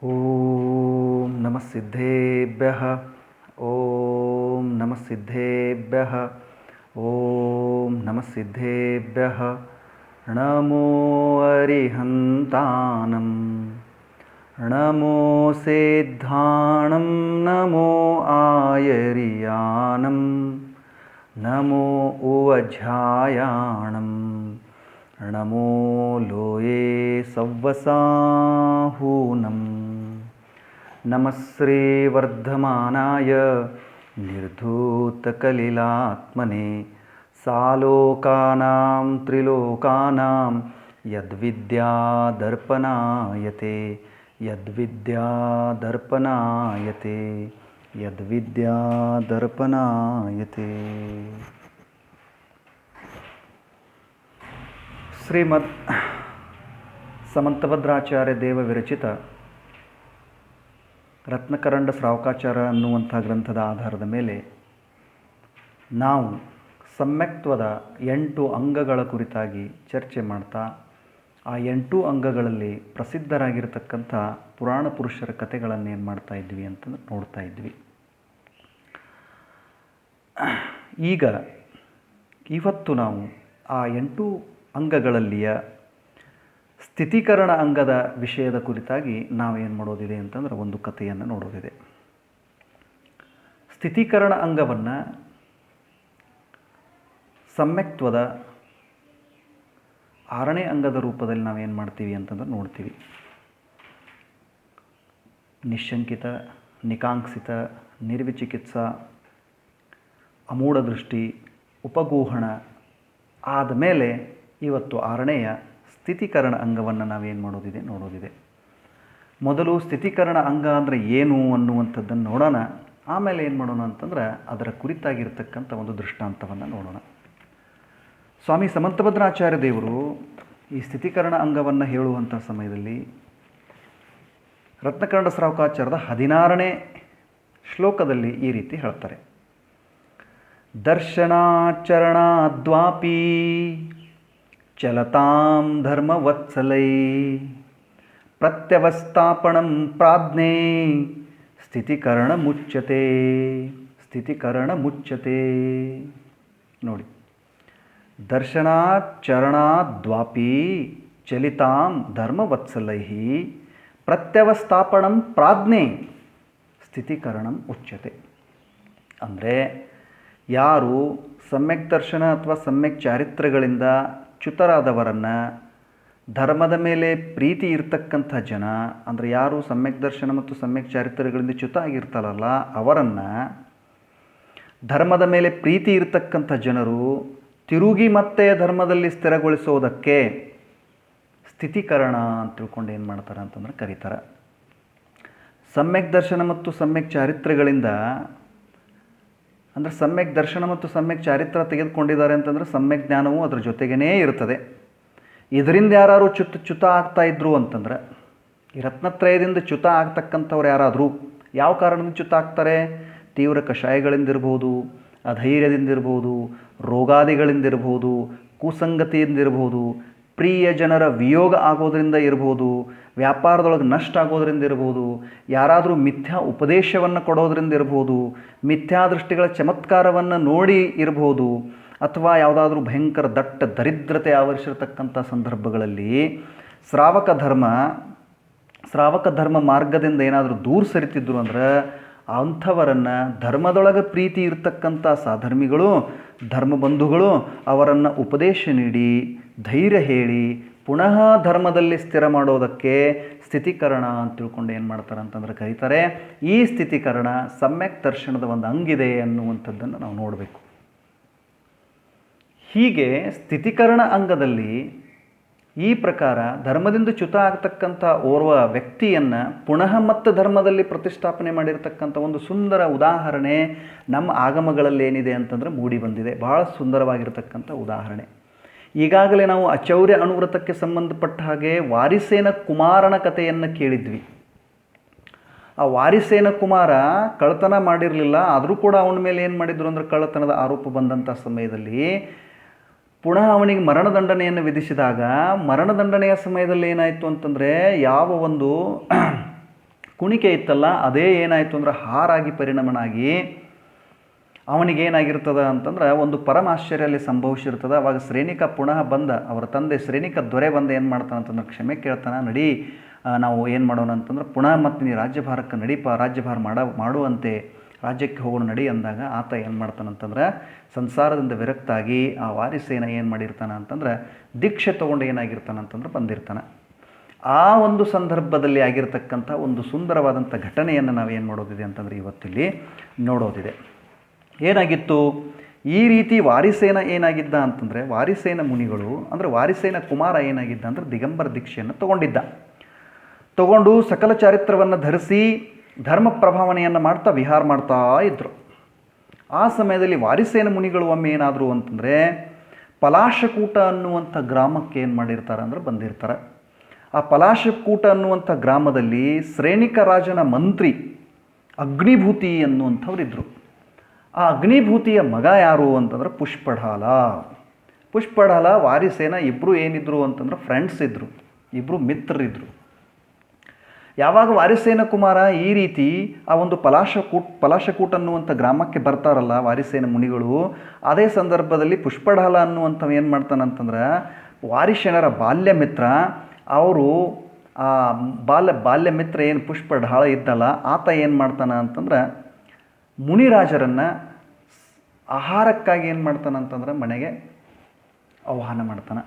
ಓಂ ನಮಃ ಸಿದ್ಧೇಭ್ಯಃ. ಓಂ ನಮಃ ಸಿದ್ಧೇಭ್ಯಃ. ಓಂ ನಮಃ ಸಿದ್ಧೇಭ್ಯಃ. ನಮೋ ಅರಿಹಂತಾನಂ ನಮೋ ಸಿದ್ಧಾಣಂ ನಮೋ ಆಯರ್ಯಾನಂ ನಮೋ ಉವಜ್ಞಾಯಾಣಂ ನಮೋ ಲೋಯೇ ಸವ್ವಸಾಹೂನಂ. ನಮಃ ಶ್ರೀ ವರ್ಧಮಾನಾಯ ನಿರ್ಧೂತಕಲಿಲಾತ್ಮನೆ ಸಾಲೋಕಾನಾಂ ತ್ರಿಲೋಕಾನಾಂ ಯದ್ವಿದ್ಯಾದರ್ಪಣಾಯತೆ ಯದ್ವಿದ್ಯಾದರ್ಪಣಾಯತೆ ಯದ್ವಿದ್ಯಾದರ್ಪಣಾಯತೆ. ಶ್ರೀಮದ್ ಸಮಂತಭದ್ರಾಚಾರ್ಯ ದೇವ ವಿರಚಿತ ರತ್ನಕರಂಡ ಶ್ರಾವಕಾಚಾರ ಅನ್ನುವಂಥ ಗ್ರಂಥದ ಆಧಾರದ ಮೇಲೆ ನಾವು ಸಮ್ಯಕ್ತ್ವದ 8 ಅಂಗಗಳ ಕುರಿತಾಗಿ ಚರ್ಚೆ ಮಾಡ್ತಾ ಆ 8 ಅಂಗಗಳಲ್ಲಿ ಪ್ರಸಿದ್ಧರಾಗಿರ್ತಕ್ಕಂಥ ಪುರಾಣ ಪುರುಷರ ಕಥೆಗಳನ್ನು ಏನು ಮಾಡ್ತಾ ಇದ್ವಿ ಅಂತ ನೋಡ್ತಾ ಇದ್ವಿ. ಇವತ್ತು ನಾವು ಆ 8 ಅಂಗಗಳಲ್ಲಿಯ ಸ್ಥಿತೀಕರಣ ಅಂಗದ ವಿಷಯದ ಕುರಿತಾಗಿ ನಾವೇನು ಮಾಡೋದಿದೆ ಅಂತಂದ್ರೆ ಒಂದು ಕಥೆಯನ್ನು ನೋಡೋದಿದೆ. ಸ್ಥಿತೀಕರಣ ಅಂಗವನ್ನು ಸಮ್ಯಕ್ತ್ವದ 6ನೇ ಅಂಗದ ರೂಪದಲ್ಲಿ ನಾವೇನು ಮಾಡ್ತೀವಿ ಅಂತಂದ್ರೆ ನೋಡ್ತೀವಿ. ನಿಶಂಕಿತ, ನಿಕಾಂಕ್ಷಿತ, ನಿರ್ವಿಚಿಕಿತ್ಸ, ಅಮೂಢ ದೃಷ್ಟಿ, ಉಪಗೂಹಣ ಆದಮೇಲೆ ಇವತ್ತು 6ನೇಯ ಸ್ಥಿತೀಕರಣ ಅಂಗವನ್ನು ನಾವೇನು ನೋಡೋದಿದೆ. ಮೊದಲು ಸ್ಥಿತೀಕರಣ ಅಂಗ ಅಂದರೆ ಏನು ಅನ್ನುವಂಥದ್ದನ್ನು ನೋಡೋಣ. ಆಮೇಲೆ ಏನು ಮಾಡೋಣ ಅಂತಂದ್ರೆ ಅದರ ಕುರಿತಾಗಿರ್ತಕ್ಕಂಥ ಒಂದು ದೃಷ್ಟಾಂತವನ್ನು ನೋಡೋಣ. ಸ್ವಾಮಿ ಸಮಂತಭದ್ರಾಚಾರ್ಯ ದೇವರು ಈ ಸ್ಥಿತೀಕರಣ ಅಂಗವನ್ನು ಹೇಳುವಂಥ ಸಮಯದಲ್ಲಿ ರತ್ನಕರಂಡ ಶ್ರಾವಕಾಚಾರದ 16ನೇ ಶ್ಲೋಕದಲ್ಲಿ ಈ ರೀತಿ ಹೇಳ್ತಾರೆ. ದರ್ಶನಾಚರಣಾದ್ವಾಪಿ ಚಲತಾಂ ಧರ್ಮವತ್ಸಲೈ ಪ್ರತ್ಯವಸ್ಥಾಪನಂ ಪ್ರಾಜ್ಞೆ ಸ್ಥಿತೀಕರಣ ಮುಚ್ಯತೆ. ಸ್ಥಿತೀಕರಣ ಮುಚ್ಯತೆ ನೋಡಿ. ದರ್ಶನಾಚರಣಾದ್ವಾಪಿ ಚಲಿತಾಂ ಧರ್ಮವತ್ಸಲೈ ಪ್ರತ್ಯವಸ್ಥಾಪನಂ ಪ್ರಾಜ್ಞೆ ಸ್ಥಿತೀಕರಣಂ ಉಚ್ಯತೆ. ಅಂದರೆ ಯಾರು ಸಮ್ಯಕ್ ದರ್ಶನ ಅಥವಾ ಸಮ್ಯಕ್ ಚಾರಿತ್ರಗಳಿಂದ ಚ್ಯುತರಾದವರನ್ನು, ಧರ್ಮದ ಮೇಲೆ ಪ್ರೀತಿ ಇರ್ತಕ್ಕಂಥ ಜನ, ಅಂದರೆ ಯಾರು ಸಮ್ಯಕ್ ದರ್ಶನ ಮತ್ತು ಸಮ್ಯಕ್ ಚಾರಿತ್ರಗಳಿಂದ ಚ್ಯುತ ಆಗಿರ್ತಾರಲ್ಲ ಅವರನ್ನು, ಧರ್ಮದ ಮೇಲೆ ಪ್ರೀತಿ ಇರ್ತಕ್ಕಂಥ ಜನರು ತಿರುಗಿ ಮತ್ತೆ ಧರ್ಮದಲ್ಲಿ ಸ್ಥಿರಗೊಳಿಸೋದಕ್ಕೆ ಸ್ಥಿತೀಕರಣ ಅಂತ ತಿಳ್ಕೊಂಡು ಏನು ಮಾಡ್ತಾರೆ ಅಂತಂದ್ರೆ ಕರೀತಾರೆ. ಸಮ್ಯಕ್ ದರ್ಶನ ಮತ್ತು ಸಮ್ಯಕ್ ಚಾರಿತ್ರಗಳಿಂದ ಅಂದರೆ ಸಮ್ಯಕ್ ದರ್ಶನ ಮತ್ತು ಸಮ್ಯಕ್ ಚಾರಿತ್ರ ತೆಗೆದುಕೊಂಡಿದ್ದಾರೆ ಅಂತಂದರೆ ಸಮ್ಯಕ್ ಜ್ಞಾನವು ಅದರ ಜೊತೆಗೇ ಇರ್ತದೆ. ಇದರಿಂದ ಯಾರು ಚ್ಯುತ ಆಗ್ತಾ ಇದ್ರು ಅಂತಂದ್ರೆ, ಈ ರತ್ನತ್ರಯದಿಂದ ಚ್ಯುತ ಆಗ್ತಕ್ಕಂಥವ್ರು ಯಾರಾದರೂ ಯಾವ ಕಾರಣದಿಂದ ಚ್ಯುತ ಆಗ್ತಾರೆ? ತೀವ್ರ ಕಷಾಯಗಳಿಂದಿರ್ಬೋದು, ಅಧೈರ್ಯದಿಂದಿರ್ಬೋದು, ರೋಗಾದಿಗಳಿಂದಿರ್ಬೋದು, ಕುಸಂಗತಿಯಿಂದಿರ್ಬೋದು, ಪ್ರಿಯ ಜನರ ವಿಯೋಗ ಆಗೋದರಿಂದ ಇರ್ಬೋದು, ವ್ಯಾಪಾರದೊಳಗೆ ನಷ್ಟ ಆಗೋದರಿಂದ ಇರ್ಬೋದು, ಯಾರಾದರೂ ಮಿಥ್ಯಾ ಉಪದೇಶವನ್ನು ಕೊಡೋದರಿಂದ ಇರ್ಬೋದು, ಮಿಥ್ಯಾದೃಷ್ಟಿಗಳ ಚಮತ್ಕಾರವನ್ನು ನೋಡಿ ಇರ್ಬೋದು, ಅಥವಾ ಯಾವುದಾದ್ರೂ ಭಯಂಕರ ದಟ್ಟ ದರಿದ್ರತೆ ಆವರಿಸಿರ್ತಕ್ಕಂಥ ಸಂದರ್ಭಗಳಲ್ಲಿ ಶ್ರಾವಕ ಧರ್ಮ ಮಾರ್ಗದಿಂದ ಏನಾದರೂ ದೂರ ಸರಿತಿದ್ರು ಅಂದ್ರೆ ಅಂಥವರನ್ನು ಧರ್ಮದೊಳಗೆ ಪ್ರೀತಿ ಇರ್ತಕ್ಕಂಥ ಸಾಧರ್ಮಿಗಳು, ಧರ್ಮಬಂಧುಗಳು ಅವರನ್ನು ಉಪದೇಶ ನೀಡಿ ಧೈರ್ಯ ಹೇಳಿ ಪುನಃ ಧರ್ಮದಲ್ಲಿ ಸ್ಥಿರ ಮಾಡೋದಕ್ಕೆ ಸ್ಥಿತೀಕರಣ ಅಂತ ತಿಳ್ಕೊಂಡು ಏನು ಮಾಡ್ತಾರೆ ಅಂತಂದ್ರೆ ಕರೀತಾರೆ. ಈ ಸ್ಥಿತೀಕರಣ ಸಮ್ಯಕ್ ದರ್ಶನದ ಒಂದು ಅಂಗಿದೆ ಅನ್ನುವಂಥದ್ದನ್ನು ನಾವು ನೋಡಬೇಕು. ಹೀಗೆ ಸ್ಥಿತೀಕರಣ ಅಂಗದಲ್ಲಿ ಈ ಪ್ರಕಾರ ಧರ್ಮದಿಂದ ಚ್ಯುತ ಆಗ್ತಕ್ಕಂಥ ಓರ್ವ ವ್ಯಕ್ತಿಯನ್ನು ಪುನಃ ಮತ್ತೆ ಧರ್ಮದಲ್ಲಿ ಪ್ರತಿಷ್ಠಾಪನೆ ಮಾಡಿರ್ತಕ್ಕಂಥ ಒಂದು ಸುಂದರ ಉದಾಹರಣೆ ನಮ್ಮ ಆಗಮಗಳಲ್ಲಿ ಏನಿದೆ ಅಂತಂದರೆ ಮೂಡಿ ಬಂದಿದೆ. ಬಹಳ ಸುಂದರವಾಗಿರ್ತಕ್ಕಂಥ ಉದಾಹರಣೆ. ಈಗಾಗಲೇ ನಾವು ಅಚೌರ್ಯ ಅನುವ್ರತಕ್ಕೆ ಸಂಬಂಧಪಟ್ಟ ಹಾಗೆ ವಾರಿಸೇನ ಕುಮಾರನ ಕಥೆಯನ್ನು ಕೇಳಿದ್ವಿ. ಆ ವಾರಿಸೇನ ಕುಮಾರ ಕಳ್ಳತನ ಮಾಡಿರಲಿಲ್ಲ, ಆದರೂ ಕೂಡ ಅವನ ಮೇಲೆ ಏನು ಮಾಡಿದ್ರು ಅಂದರೆ ಕಳ್ಳತನದ ಆರೋಪ ಬಂದಂಥ ಸಮಯದಲ್ಲಿ ಪುನಃ ಅವನಿಗೆ ಮರಣದಂಡನೆಯನ್ನು ವಿಧಿಸಿದಾಗ ಮರಣದಂಡನೆಯ ಸಮಯದಲ್ಲಿ ಏನಾಯಿತು ಅಂತಂದರೆ ಯಾವ ಒಂದು ಕುಣಿಕೆ ಇತ್ತಲ್ಲ ಅದೇ ಏನಾಯಿತು ಅಂದ್ರೆ ಹಾರಾಗಿ ಪರಿಣಮನಾಗಿ ಅವನಿಗೇನಾಗಿರ್ತದ ಅಂತಂದ್ರೆ ಒಂದು ಪರಮಾಶ್ಚರ್ಯ ಅಲ್ಲಿ ಸಂಭವಿಸಿರ್ತದೆ. ಅವಾಗ ಶ್ರೇಣಿಕ ಪುನಃ ಬಂದ, ಅವರ ತಂದೆ ಶ್ರೇಣಿಕ ದೊರೆ ಬಂದು ಏನು ಮಾಡ್ತಾನೆ ಅಂತಂದ್ರೆ ಕ್ಷಮೆ ಕೇಳ್ತಾನೆ. ನಡಿ ನಾವು ಏನು ಮಾಡೋಣ ಅಂತಂದ್ರೆ ಪುನಃ ಮತ್ತೆ ನೀ ರಾಜ್ಯಭಾರಕ್ಕೆ ನಡೀಪ, ರಾಜ್ಯಭಾರ ಮಾಡುವಂತೆ ರಾಜ್ಯಕ್ಕೆ ಹೋಗೋಣ ನಡಿ ಅಂದಾಗ ಆತ ಏನು ಮಾಡ್ತಾನಂತಂದ್ರೆ ಸಂಸಾರದಿಂದ ವಿರಕ್ತಾಗಿ ಆ ವಾರಿಸೇನ ಏನು ಮಾಡಿರ್ತಾನೆ ಅಂತಂದ್ರೆ ದೀಕ್ಷೆ ತೊಗೊಂಡು ಏನಾಗಿರ್ತಾನಂತಂದ್ರೆ ಬಂದಿರ್ತಾನೆ. ಆ ಒಂದು ಸಂದರ್ಭದಲ್ಲಿ ಆಗಿರ್ತಕ್ಕಂಥ ಒಂದು ಸುಂದರವಾದಂಥ ಘಟನೆಯನ್ನು ನಾವೇನು ಮಾಡೋದಿದೆ ಅಂತಂದರೆ ಇವತ್ತಿಲ್ಲಿ ನೋಡೋದಿದೆ. ಏನಾಗಿತ್ತು ಈ ರೀತಿ ವಾರಿಸೇನ ಏನಾಗಿದ್ದ ಅಂತಂದರೆ ವಾರಿಸೇನ ಮುನಿಗಳು ಅಂದರೆ ವಾರಿಸೇನ ಕುಮಾರ ಏನಾಗಿದ್ದ ಅಂದರೆ ದಿಗಂಬರ ದೀಕ್ಷೆಯನ್ನು ತಗೊಂಡು ಸಕಲ ಚಾರಿತ್ರವನ್ನು ಧರಿಸಿ ಧರ್ಮ ಪ್ರಭಾವನೆಯನ್ನು ಮಾಡ್ತಾ ವಿಹಾರ ಮಾಡ್ತಾ ಇದ್ದರು. ಆ ಸಮಯದಲ್ಲಿ ವಾರಿಸೇನ ಮುನಿಗಳು ಒಮ್ಮೆ ಏನಾದರೂ ಅಂತಂದರೆ ಪಲಾಶಕೂಟ ಅನ್ನುವಂಥ ಗ್ರಾಮಕ್ಕೆ ಏನು ಮಾಡಿರ್ತಾರೆ ಅಂದರೆ ಬಂದಿರ್ತಾರೆ. ಆ ಪಲಾಶಕೂಟ ಅನ್ನುವಂಥ ಗ್ರಾಮದಲ್ಲಿ ಶ್ರೇಣಿಕ ರಾಜನ ಮಂತ್ರಿ ಅಗ್ನಿಭೂತಿ ಅನ್ನುವಂಥವ್ರಿದ್ದರು. ಆ ಅಗ್ನಿಭೂತಿಯ ಮಗ ಯಾರು ಅಂತಂದ್ರೆ ಪುಷ್ಪಢಾಲ ವಾರಿಸೇನ ಇಬ್ಬರು ಏನಿದ್ರು ಅಂತಂದ್ರೆ ಫ್ರೆಂಡ್ಸ್ ಇದ್ದರು, ಇಬ್ಬರು ಮಿತ್ರರಿದ್ದರು. ಯಾವಾಗ ವಾರಿಸೇನ ಕುಮಾರ ಈ ರೀತಿ ಆ ಒಂದು ಪಲಾಶಕೂಟ ಅನ್ನುವಂಥ ಗ್ರಾಮಕ್ಕೆ ಬರ್ತಾರಲ್ಲ ವಾರಿಸೇನ ಮುನಿಗಳು, ಅದೇ ಸಂದರ್ಭದಲ್ಲಿ ಪುಷ್ಪಢಾಲ ಅನ್ನುವಂಥವು ಏನು ಮಾಡ್ತಾನಂತಂದ್ರೆ ವಾರಿಸೇನರ ಬಾಲ್ಯ ಮಿತ್ರ. ಅವರು ಆ ಬಾಲ್ಯ ಮಿತ್ರ ಏನು ಪುಷ್ಪಢಾಳ ಇದ್ದಲ್ಲ ಆತ ಏನು ಮಾಡ್ತಾನೆ ಅಂತಂದ್ರೆ ಮುನಿರಾಜರನ್ನು ಆಹಾರಕ್ಕಾಗಿ ಏನು ಮಾಡ್ತಾನಂತಂದ್ರೆ ಮನೆಗೆ ಆಹ್ವಾನ ಮಾಡ್ತಾನೆ.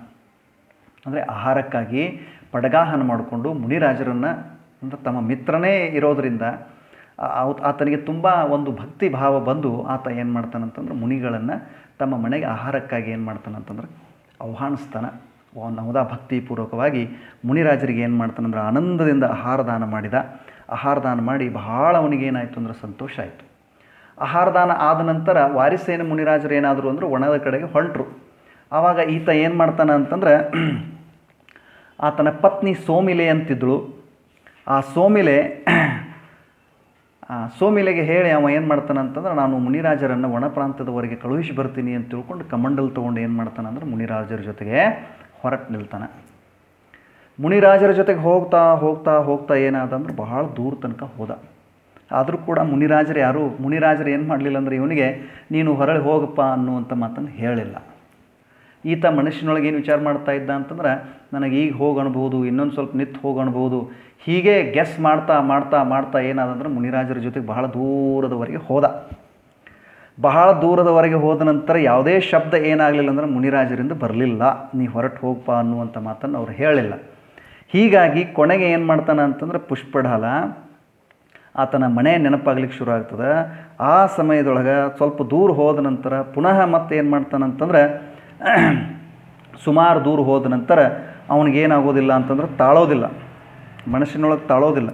ಅಂದರೆ ಆಹಾರಕ್ಕಾಗಿ ಪಡಗಾಹನ ಮಾಡಿಕೊಂಡು ಮುನಿರಾಜರನ್ನು ಅಂದರೆ ತಮ್ಮ ಮಿತ್ರನೇ ಇರೋದರಿಂದ ಆತನಿಗೆ ತುಂಬ ಒಂದು ಭಕ್ತಿ ಭಾವ ಬಂದು ಆತ ಏನು ಮಾಡ್ತಾನಂತಂದ್ರೆ ಮುನಿಗಳನ್ನು ತಮ್ಮ ಮನೆಗೆ ಆಹಾರಕ್ಕಾಗಿ ಏನು ಮಾಡ್ತಾನಂತಂದ್ರೆ ಆಹ್ವಾನಿಸ್ತಾನೆ. ನವದಾ ಭಕ್ತಿಪೂರ್ವಕವಾಗಿ ಮುನಿರಾಜರಿಗೆ ಏನು ಮಾಡ್ತಾನಂದ್ರೆ ಆನಂದದಿಂದ ಆಹಾರದಾನ ಮಾಡಿ ಬಹಳ ಅವನಿಗೇನಾಯಿತು ಅಂದ್ರೆ ಸಂತೋಷ ಆಯಿತು. ಆಹಾರದಾನ ಆದ ನಂತರ ವಾರಿಸೇನ ಮುನಿರಾಜರು ಏನಾದರೂ ಅಂದ್ರೆ ಒಣದ ಕಡೆಗೆ ಹೊಂಟರು. ಆವಾಗ ಈತ ಏನು ಮಾಡ್ತಾನೆ ಅಂತಂದ್ರೆ ಆತನ ಪತ್ನಿ ಸೋಮಿಲೆ ಅಂತಿದ್ದಳು. ಆ ಸೋಮಿಲೆಗೆ ಹೇಳಿ ಅವ ಏನು ಮಾಡ್ತಾನೆ ಅಂತಂದ್ರೆ ನಾನು ಮುನಿರಾಜರನ್ನು ಒಣ ಪ್ರಾಂತ್ಯದವರೆಗೆ ಕಳುಹಿಸಿ ಬರ್ತೀನಿ ಅಂತ ತಿಳ್ಕೊಂಡು ಕಮಂಡಲ್ ತೊಗೊಂಡು ಏನು ಮಾಡ್ತಾನೆ ಅಂದ್ರೆ ಮುನಿರಾಜರ ಜೊತೆಗೆ ಹೊರಟು ನಿಲ್ತಾನೆ. ಮುನಿರಾಜರ ಜೊತೆಗೆ ಹೋಗ್ತಾ ಏನಾದಂದ್ರೆ ಬಹಳ ದೂರ ತನಕ ಹೋದ. ಆದರೂ ಕೂಡ ಮುನಿರಾಜರು ಏನು ಮಾಡಲಿಲ್ಲ ಅಂದರೆ ಇವನಿಗೆ ನೀನು ಹೊರಳಿ ಹೋಗಪ್ಪ ಅನ್ನುವಂಥ ಮಾತನ್ನು ಹೇಳಿಲ್ಲ. ಈತ ಮನುಷ್ಯನೊಳಗೆ ಏನು ವಿಚಾರ ಮಾಡ್ತಾ ಇದ್ದ ಅಂತಂದ್ರೆ ನನಗೆ ಈಗ ಹೋಗಣ್ಬೋದು, ಇನ್ನೊಂದು ಸ್ವಲ್ಪ ನಿತ್ತು ಹೋಗಣ್ಬೋದು, ಹೀಗೆ ಗೆಸ್ ಮಾಡ್ತಾ ಏನಾದಂದ್ರೆ ಮುನಿರಾಜರ ಜೊತೆಗೆ ಬಹಳ ದೂರದವರೆಗೆ ಹೋದ ನಂತರ ಯಾವುದೇ ಶಬ್ದ ಏನಾಗಲಿಲ್ಲ ಅಂದ್ರೆ ಮುನಿರಾಜರಿಂದ ಬರಲಿಲ್ಲ, ನೀ ಹೊರಟು ಹೋಗಪ್ಪ ಅನ್ನುವಂಥ ಮಾತನ್ನು ಅವ್ರು ಹೇಳಿಲ್ಲ. ಹೀಗಾಗಿ ಕೊನೆಗೆ ಏನು ಮಾಡ್ತಾನೆ ಅಂತಂದ್ರೆ ಪುಷ್ಪಢಾಲ ಆತನ ಮನೆ ನೆನಪಾಗ್ಲಿಕ್ಕೆ ಶುರು ಆಗ್ತದೆ. ಆ ಸಮಯದೊಳಗೆ ಸ್ವಲ್ಪ ದೂರ ಹೋದ ನಂತರ ಪುನಃ ಮತ್ತೆ ಏನು ಮಾಡ್ತಾನಂತಂದ್ರೆ ಸುಮಾರು ದೂರ ಹೋದ ನಂತರ ಅವನಿಗೇನಾಗೋದಿಲ್ಲ ಅಂತಂದ್ರೆ ಮನಸ್ಸಿನೊಳಗೆ ತಾಳೋದಿಲ್ಲ.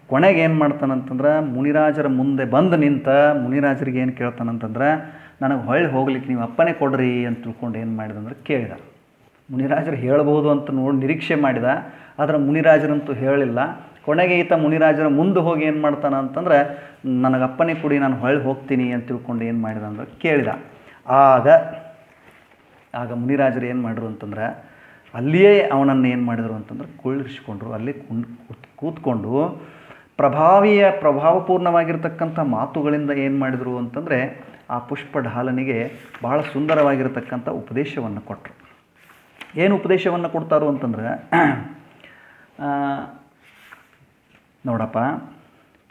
ಕೊನೆಗೆ ಏನು ಮಾಡ್ತಾನಂತಂದ್ರೆ ಮುನಿರಾಜರ ಮುಂದೆ ಬಂದು ನಿಂತ ಮುನಿರಾಜರಿಗೆ ಏನು ಕೇಳ್ತಾನಂತಂದ್ರೆ ನನಗೆ ಹೊಳ್ಳಿ ಹೋಗ್ಲಿಕ್ಕೆ ನೀವು ಅಪ್ಪನೇ ಕೊಡ್ರಿ ಅಂತ ತಿಳ್ಕೊಂಡು ಏನು ಮಾಡಿದಂದ್ರೆ ಕೇಳಿದ. ಮುನಿರಾಜರು ಹೇಳ್ಬೋದು ಅಂತ ನಿರೀಕ್ಷೆ ಮಾಡಿದ, ಆದರೆ ಮುನಿರಾಜರಂತೂ ಹೇಳಿಲ್ಲ. ಕೊನೆಗೆ ಈತ ಮುನಿರಾಜರ ಮುಂದೆ ಹೋಗಿ ಏನು ಮಾಡ್ತಾನೆ ಅಂತಂದ್ರೆ ನನಗೆ ಅಪ್ಪನೇ ಕೊಡಿ, ನಾನು ಹೊಳ್ಳಿ ಹೋಗ್ತೀನಿ ಅಂತ ತಿಳ್ಕೊಂಡು ಏನು ಮಾಡಿದ ಅಂದ್ರೆ ಕೇಳಿದ. ಆಗ ಮುನಿರಾಜರು ಏನು ಮಾಡಿದ್ರು ಅಂತಂದ್ರೆ ಅಲ್ಲಿಯೇ ಅವನನ್ನು ಏನು ಮಾಡಿದರು ಅಂತಂದ್ರೆ ಕುಳ್ಳಿರಿಸಿಕೊಂಡ್ರು. ಅಲ್ಲಿ ಕೂತ್ಕೊಂಡು ಪ್ರಭಾವಪೂರ್ಣವಾಗಿರ್ತಕ್ಕಂಥ ಮಾತುಗಳಿಂದ ಏನು ಮಾಡಿದರು ಅಂತಂದರೆ ಆ ಪುಷ್ಪಢಾಲನಿಗೆ ಬಹಳ ಸುಂದರವಾಗಿರ್ತಕ್ಕಂಥ ಉಪದೇಶವನ್ನು ಕೊಟ್ಟರು. ಏನು ಉಪದೇಶವನ್ನು ಕೊಡ್ತಾರೋ ಅಂತಂದರೆ ನೋಡಪ್ಪ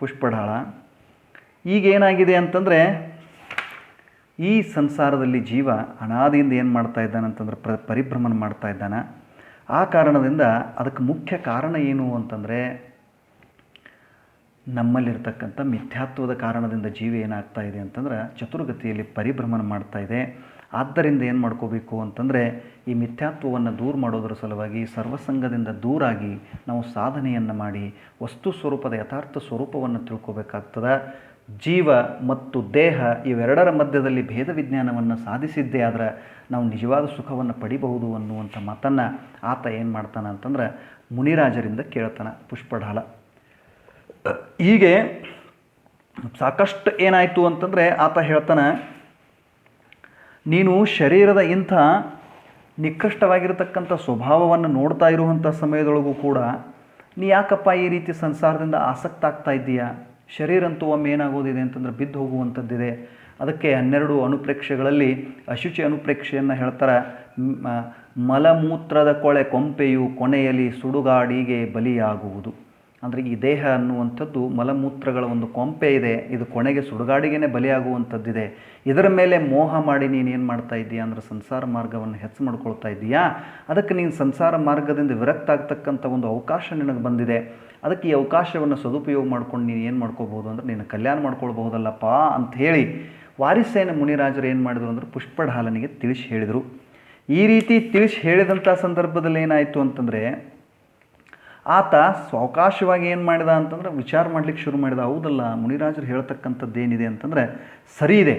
ಪುಷ್ಪಢಾಳ, ಈಗೇನಾಗಿದೆ ಅಂತಂದರೆ ಈ ಸಂಸಾರದಲ್ಲಿ ಜೀವ ಅನಾದಿಯಿಂದ ಏನು ಮಾಡ್ತಾ ಇದ್ದಾನಂತಂದ್ರೆ ಪರಿಭ್ರಮಣ ಮಾಡ್ತಾ ಇದ್ದಾನೆ. ಆ ಕಾರಣದಿಂದ ಅದಕ್ಕೆ ಮುಖ್ಯ ಕಾರಣ ಏನು ಅಂತಂದರೆ ನಮ್ಮಲ್ಲಿರ್ತಕ್ಕಂಥ ಮಿಥ್ಯಾತ್ವದ ಕಾರಣದಿಂದ ಜೀವ ಏನಾಗ್ತಾ ಇದೆ ಅಂತಂದ್ರೆ ಚತುರ್ಗತಿಯಲ್ಲಿ ಪರಿಭ್ರಮಣ ಮಾಡ್ತಾ ಇದೆ. ಆದ್ದರಿಂದ ಏನು ಮಾಡ್ಕೋಬೇಕು ಅಂತಂದರೆ ಈ ಮಿಥ್ಯಾತ್ವವನ್ನು ದೂರ ಮಾಡೋದರ ಸಲುವಾಗಿ ಸರ್ವಸಂಗದಿಂದ ದೂರಾಗಿ ನಾವು ಸಾಧನೆಯನ್ನು ಮಾಡಿ ವಸ್ತು ಸ್ವರೂಪದ ಯಥಾರ್ಥ ಸ್ವರೂಪವನ್ನು ತಿಳ್ಕೋಬೇಕಾಗ್ತದೆ. ಜೀವ ಮತ್ತು ದೇಹ ಇವೆರಡರ ಮಧ್ಯದಲ್ಲಿ ಭೇದ ವಿಜ್ಞಾನವನ್ನು ಸಾಧಿಸಿದ್ದೇ ಆದರೆ ನಾವು ನಿಜವಾದ ಸುಖವನ್ನು ಪಡಿಬಹುದು ಅನ್ನುವಂಥ ಮಾತನ್ನು ಆತ ಏನು ಮಾಡ್ತಾನೆ ಅಂತಂದ್ರೆ ಮುನಿರಾಜರಿಂದ ಕೇಳ್ತಾನೆ ಪುಷ್ಪಢಾಲ. ಹೀಗೆ ಸಾಕಷ್ಟು ಏನಾಯಿತು ಅಂತಂದರೆ ಆತ ಹೇಳ್ತಾನೆ, ನೀನು ಶರೀರದ ಇಂಥ ನಿಕೃಷ್ಟವಾಗಿರತಕ್ಕಂಥ ಸ್ವಭಾವವನ್ನು ನೋಡ್ತಾ ಇರುವಂಥ ಸಮಯದೊಳಗೂ ಕೂಡ ನೀ ಯಾಕಪ್ಪ ಈ ರೀತಿ ಸಂಸಾರದಿಂದ ಆಸಕ್ತ ಆಗ್ತಾ ಇದ್ದೀಯಾ? ಶರೀರ ಅಂತೂ ಒಮ್ಮೆ ಏನಾಗೋದಿದೆ ಅಂತಂದ್ರೆ ಬಿದ್ದು ಹೋಗುವಂಥದ್ದಿದೆ. ಅದಕ್ಕೆ 12 ಅನುಪ್ರೇಕ್ಷೆಗಳಲ್ಲಿ ಅಶುಚಿ ಅನುಪ್ರೇಕ್ಷೆಯನ್ನು ಹೇಳ್ತಾರೆ. ಮಲಮೂತ್ರದ ಕೊಂಪೆಯು ಕೊನೆಯಲ್ಲಿ ಸುಡುಗಾಡಿಗೆ ಬಲಿಯಾಗುವುದು. ಅಂದರೆ ಈ ದೇಹ ಅನ್ನುವಂಥದ್ದು ಮಲಮೂತ್ರಗಳ ಒಂದು ಕೊಂಪೆ ಇದೆ, ಇದು ಕೊನೆಗೆ ಸುಡುಗಾಡಿಗೆ ಬಲಿಯಾಗುವಂಥದ್ದಿದೆ. ಇದರ ಮೇಲೆ ಮೋಹ ಮಾಡಿ ನೀನೇನು ಮಾಡ್ತಾ ಇದ್ದೀಯಾ ಅಂದರೆ ಸಂಸಾರ ಮಾರ್ಗವನ್ನು ಹೆಚ್ಚು ಮಾಡ್ಕೊಳ್ತಾ ಇದ್ದೀಯಾ. ಅದಕ್ಕೆ ನೀನು ಸಂಸಾರ ಮಾರ್ಗದಿಂದ ವಿರಕ್ತ ಆಗ್ತಕ್ಕಂಥ ಒಂದು ಅವಕಾಶ ನಿನಗೆ ಬಂದಿದೆ. ಅದಕ್ಕೆ ಈ ಅವಕಾಶವನ್ನು ಸದುಪಯೋಗ ಮಾಡ್ಕೊಂಡು ನೀನು ಏನು ಮಾಡ್ಕೋಬೋದು ಅಂದರೆ ನೀನು ಕಲ್ಯಾಣ ಮಾಡ್ಕೊಳ್ಬಹುದಲ್ಲಪ್ಪ ಅಂಥೇಳಿ ವಾರಿಸೇನ ಮುನಿರಾಜರು ಏನು ಮಾಡಿದ್ರು ಅಂದರೆ ಪುಷ್ಪಢಾಲನಿಗೆ ತಿಳಿಸಿ ಹೇಳಿದರು. ಈ ರೀತಿ ತಿಳಿಸಿ ಹೇಳಿದಂಥ ಸಂದರ್ಭದಲ್ಲಿ ಏನಾಯಿತು ಅಂತಂದರೆ ಆತ ಸಾವಕಾಶವಾಗಿ ಏನು ಮಾಡಿದ ಅಂತಂದ್ರೆ ವಿಚಾರ ಮಾಡಲಿಕ್ಕೆ ಶುರು ಮಾಡಿದ. ಹೌದಲ್ಲ, ಮುನಿರಾಜರು ಹೇಳ್ತಕ್ಕಂಥದ್ದೇನಿದೆ ಅಂತಂದರೆ ಸರಿ ಇದೆ.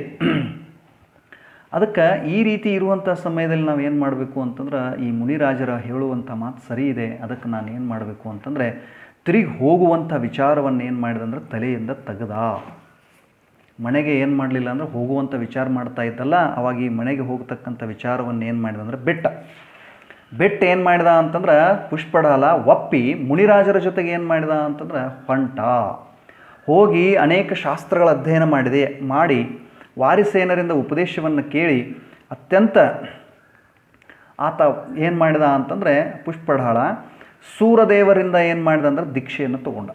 ಅದಕ್ಕೆ ಈ ರೀತಿ ಇರುವಂಥ ಸಮಯದಲ್ಲಿ ನಾವು ಏನು ಮಾಡಬೇಕು ಅಂತಂದ್ರೆ ಈ ಮುನಿರಾಜರ ಹೇಳುವಂಥ ಮಾತು ಸರಿ ಇದೆ, ಅದಕ್ಕೆ ನಾನು ಏನು ಮಾಡಬೇಕು ಅಂತಂದರೆ ತಿರುಗಿ ಹೋಗುವಂಥ ವಿಚಾರವನ್ನು ಏನು ಮಾಡಿದೆ ಅಂದರೆ ತಲೆಯಿಂದ ತೆಗೆದ. ಮನೆಗೆ ಏನು ಮಾಡಲಿಲ್ಲ ಅಂದರೆ ಹೋಗುವಂಥ ವಿಚಾರ ಮಾಡ್ತಾ ಇದ್ದಲ್ಲ, ಅವಾಗ ಈ ಮನೆಗೆ ಹೋಗ್ತಕ್ಕಂಥ ವಿಚಾರವನ್ನು ಏನು ಮಾಡಿದ ಅಂದರೆ ಬೆಟ್ಟ ಏನು ಮಾಡಿದ ಅಂತಂದ್ರೆ ಪುಷ್ಪಢಾಲ ಒಪ್ಪಿ ಮುನಿರಾಜರ ಜೊತೆಗೆ ಏನು ಮಾಡಿದ ಅಂತಂದ್ರೆ ಹೊಂಟ. ಹೋಗಿ ಅನೇಕ ಶಾಸ್ತ್ರಗಳ ಅಧ್ಯಯನ ಮಾಡಿ ವಾರಿಸೇನರಿಂದ ಉಪದೇಶವನ್ನು ಕೇಳಿ ಅತ್ಯಂತ ಆತ ಏನು ಮಾಡಿದ ಅಂತಂದರೆ ಪುಷ್ಪಢಾಳ ಸೂರದೇವರಿಂದ ಏನು ಮಾಡಿದ ಅಂದರೆ ದೀಕ್ಷೆಯನ್ನು ತಗೊಂಡ.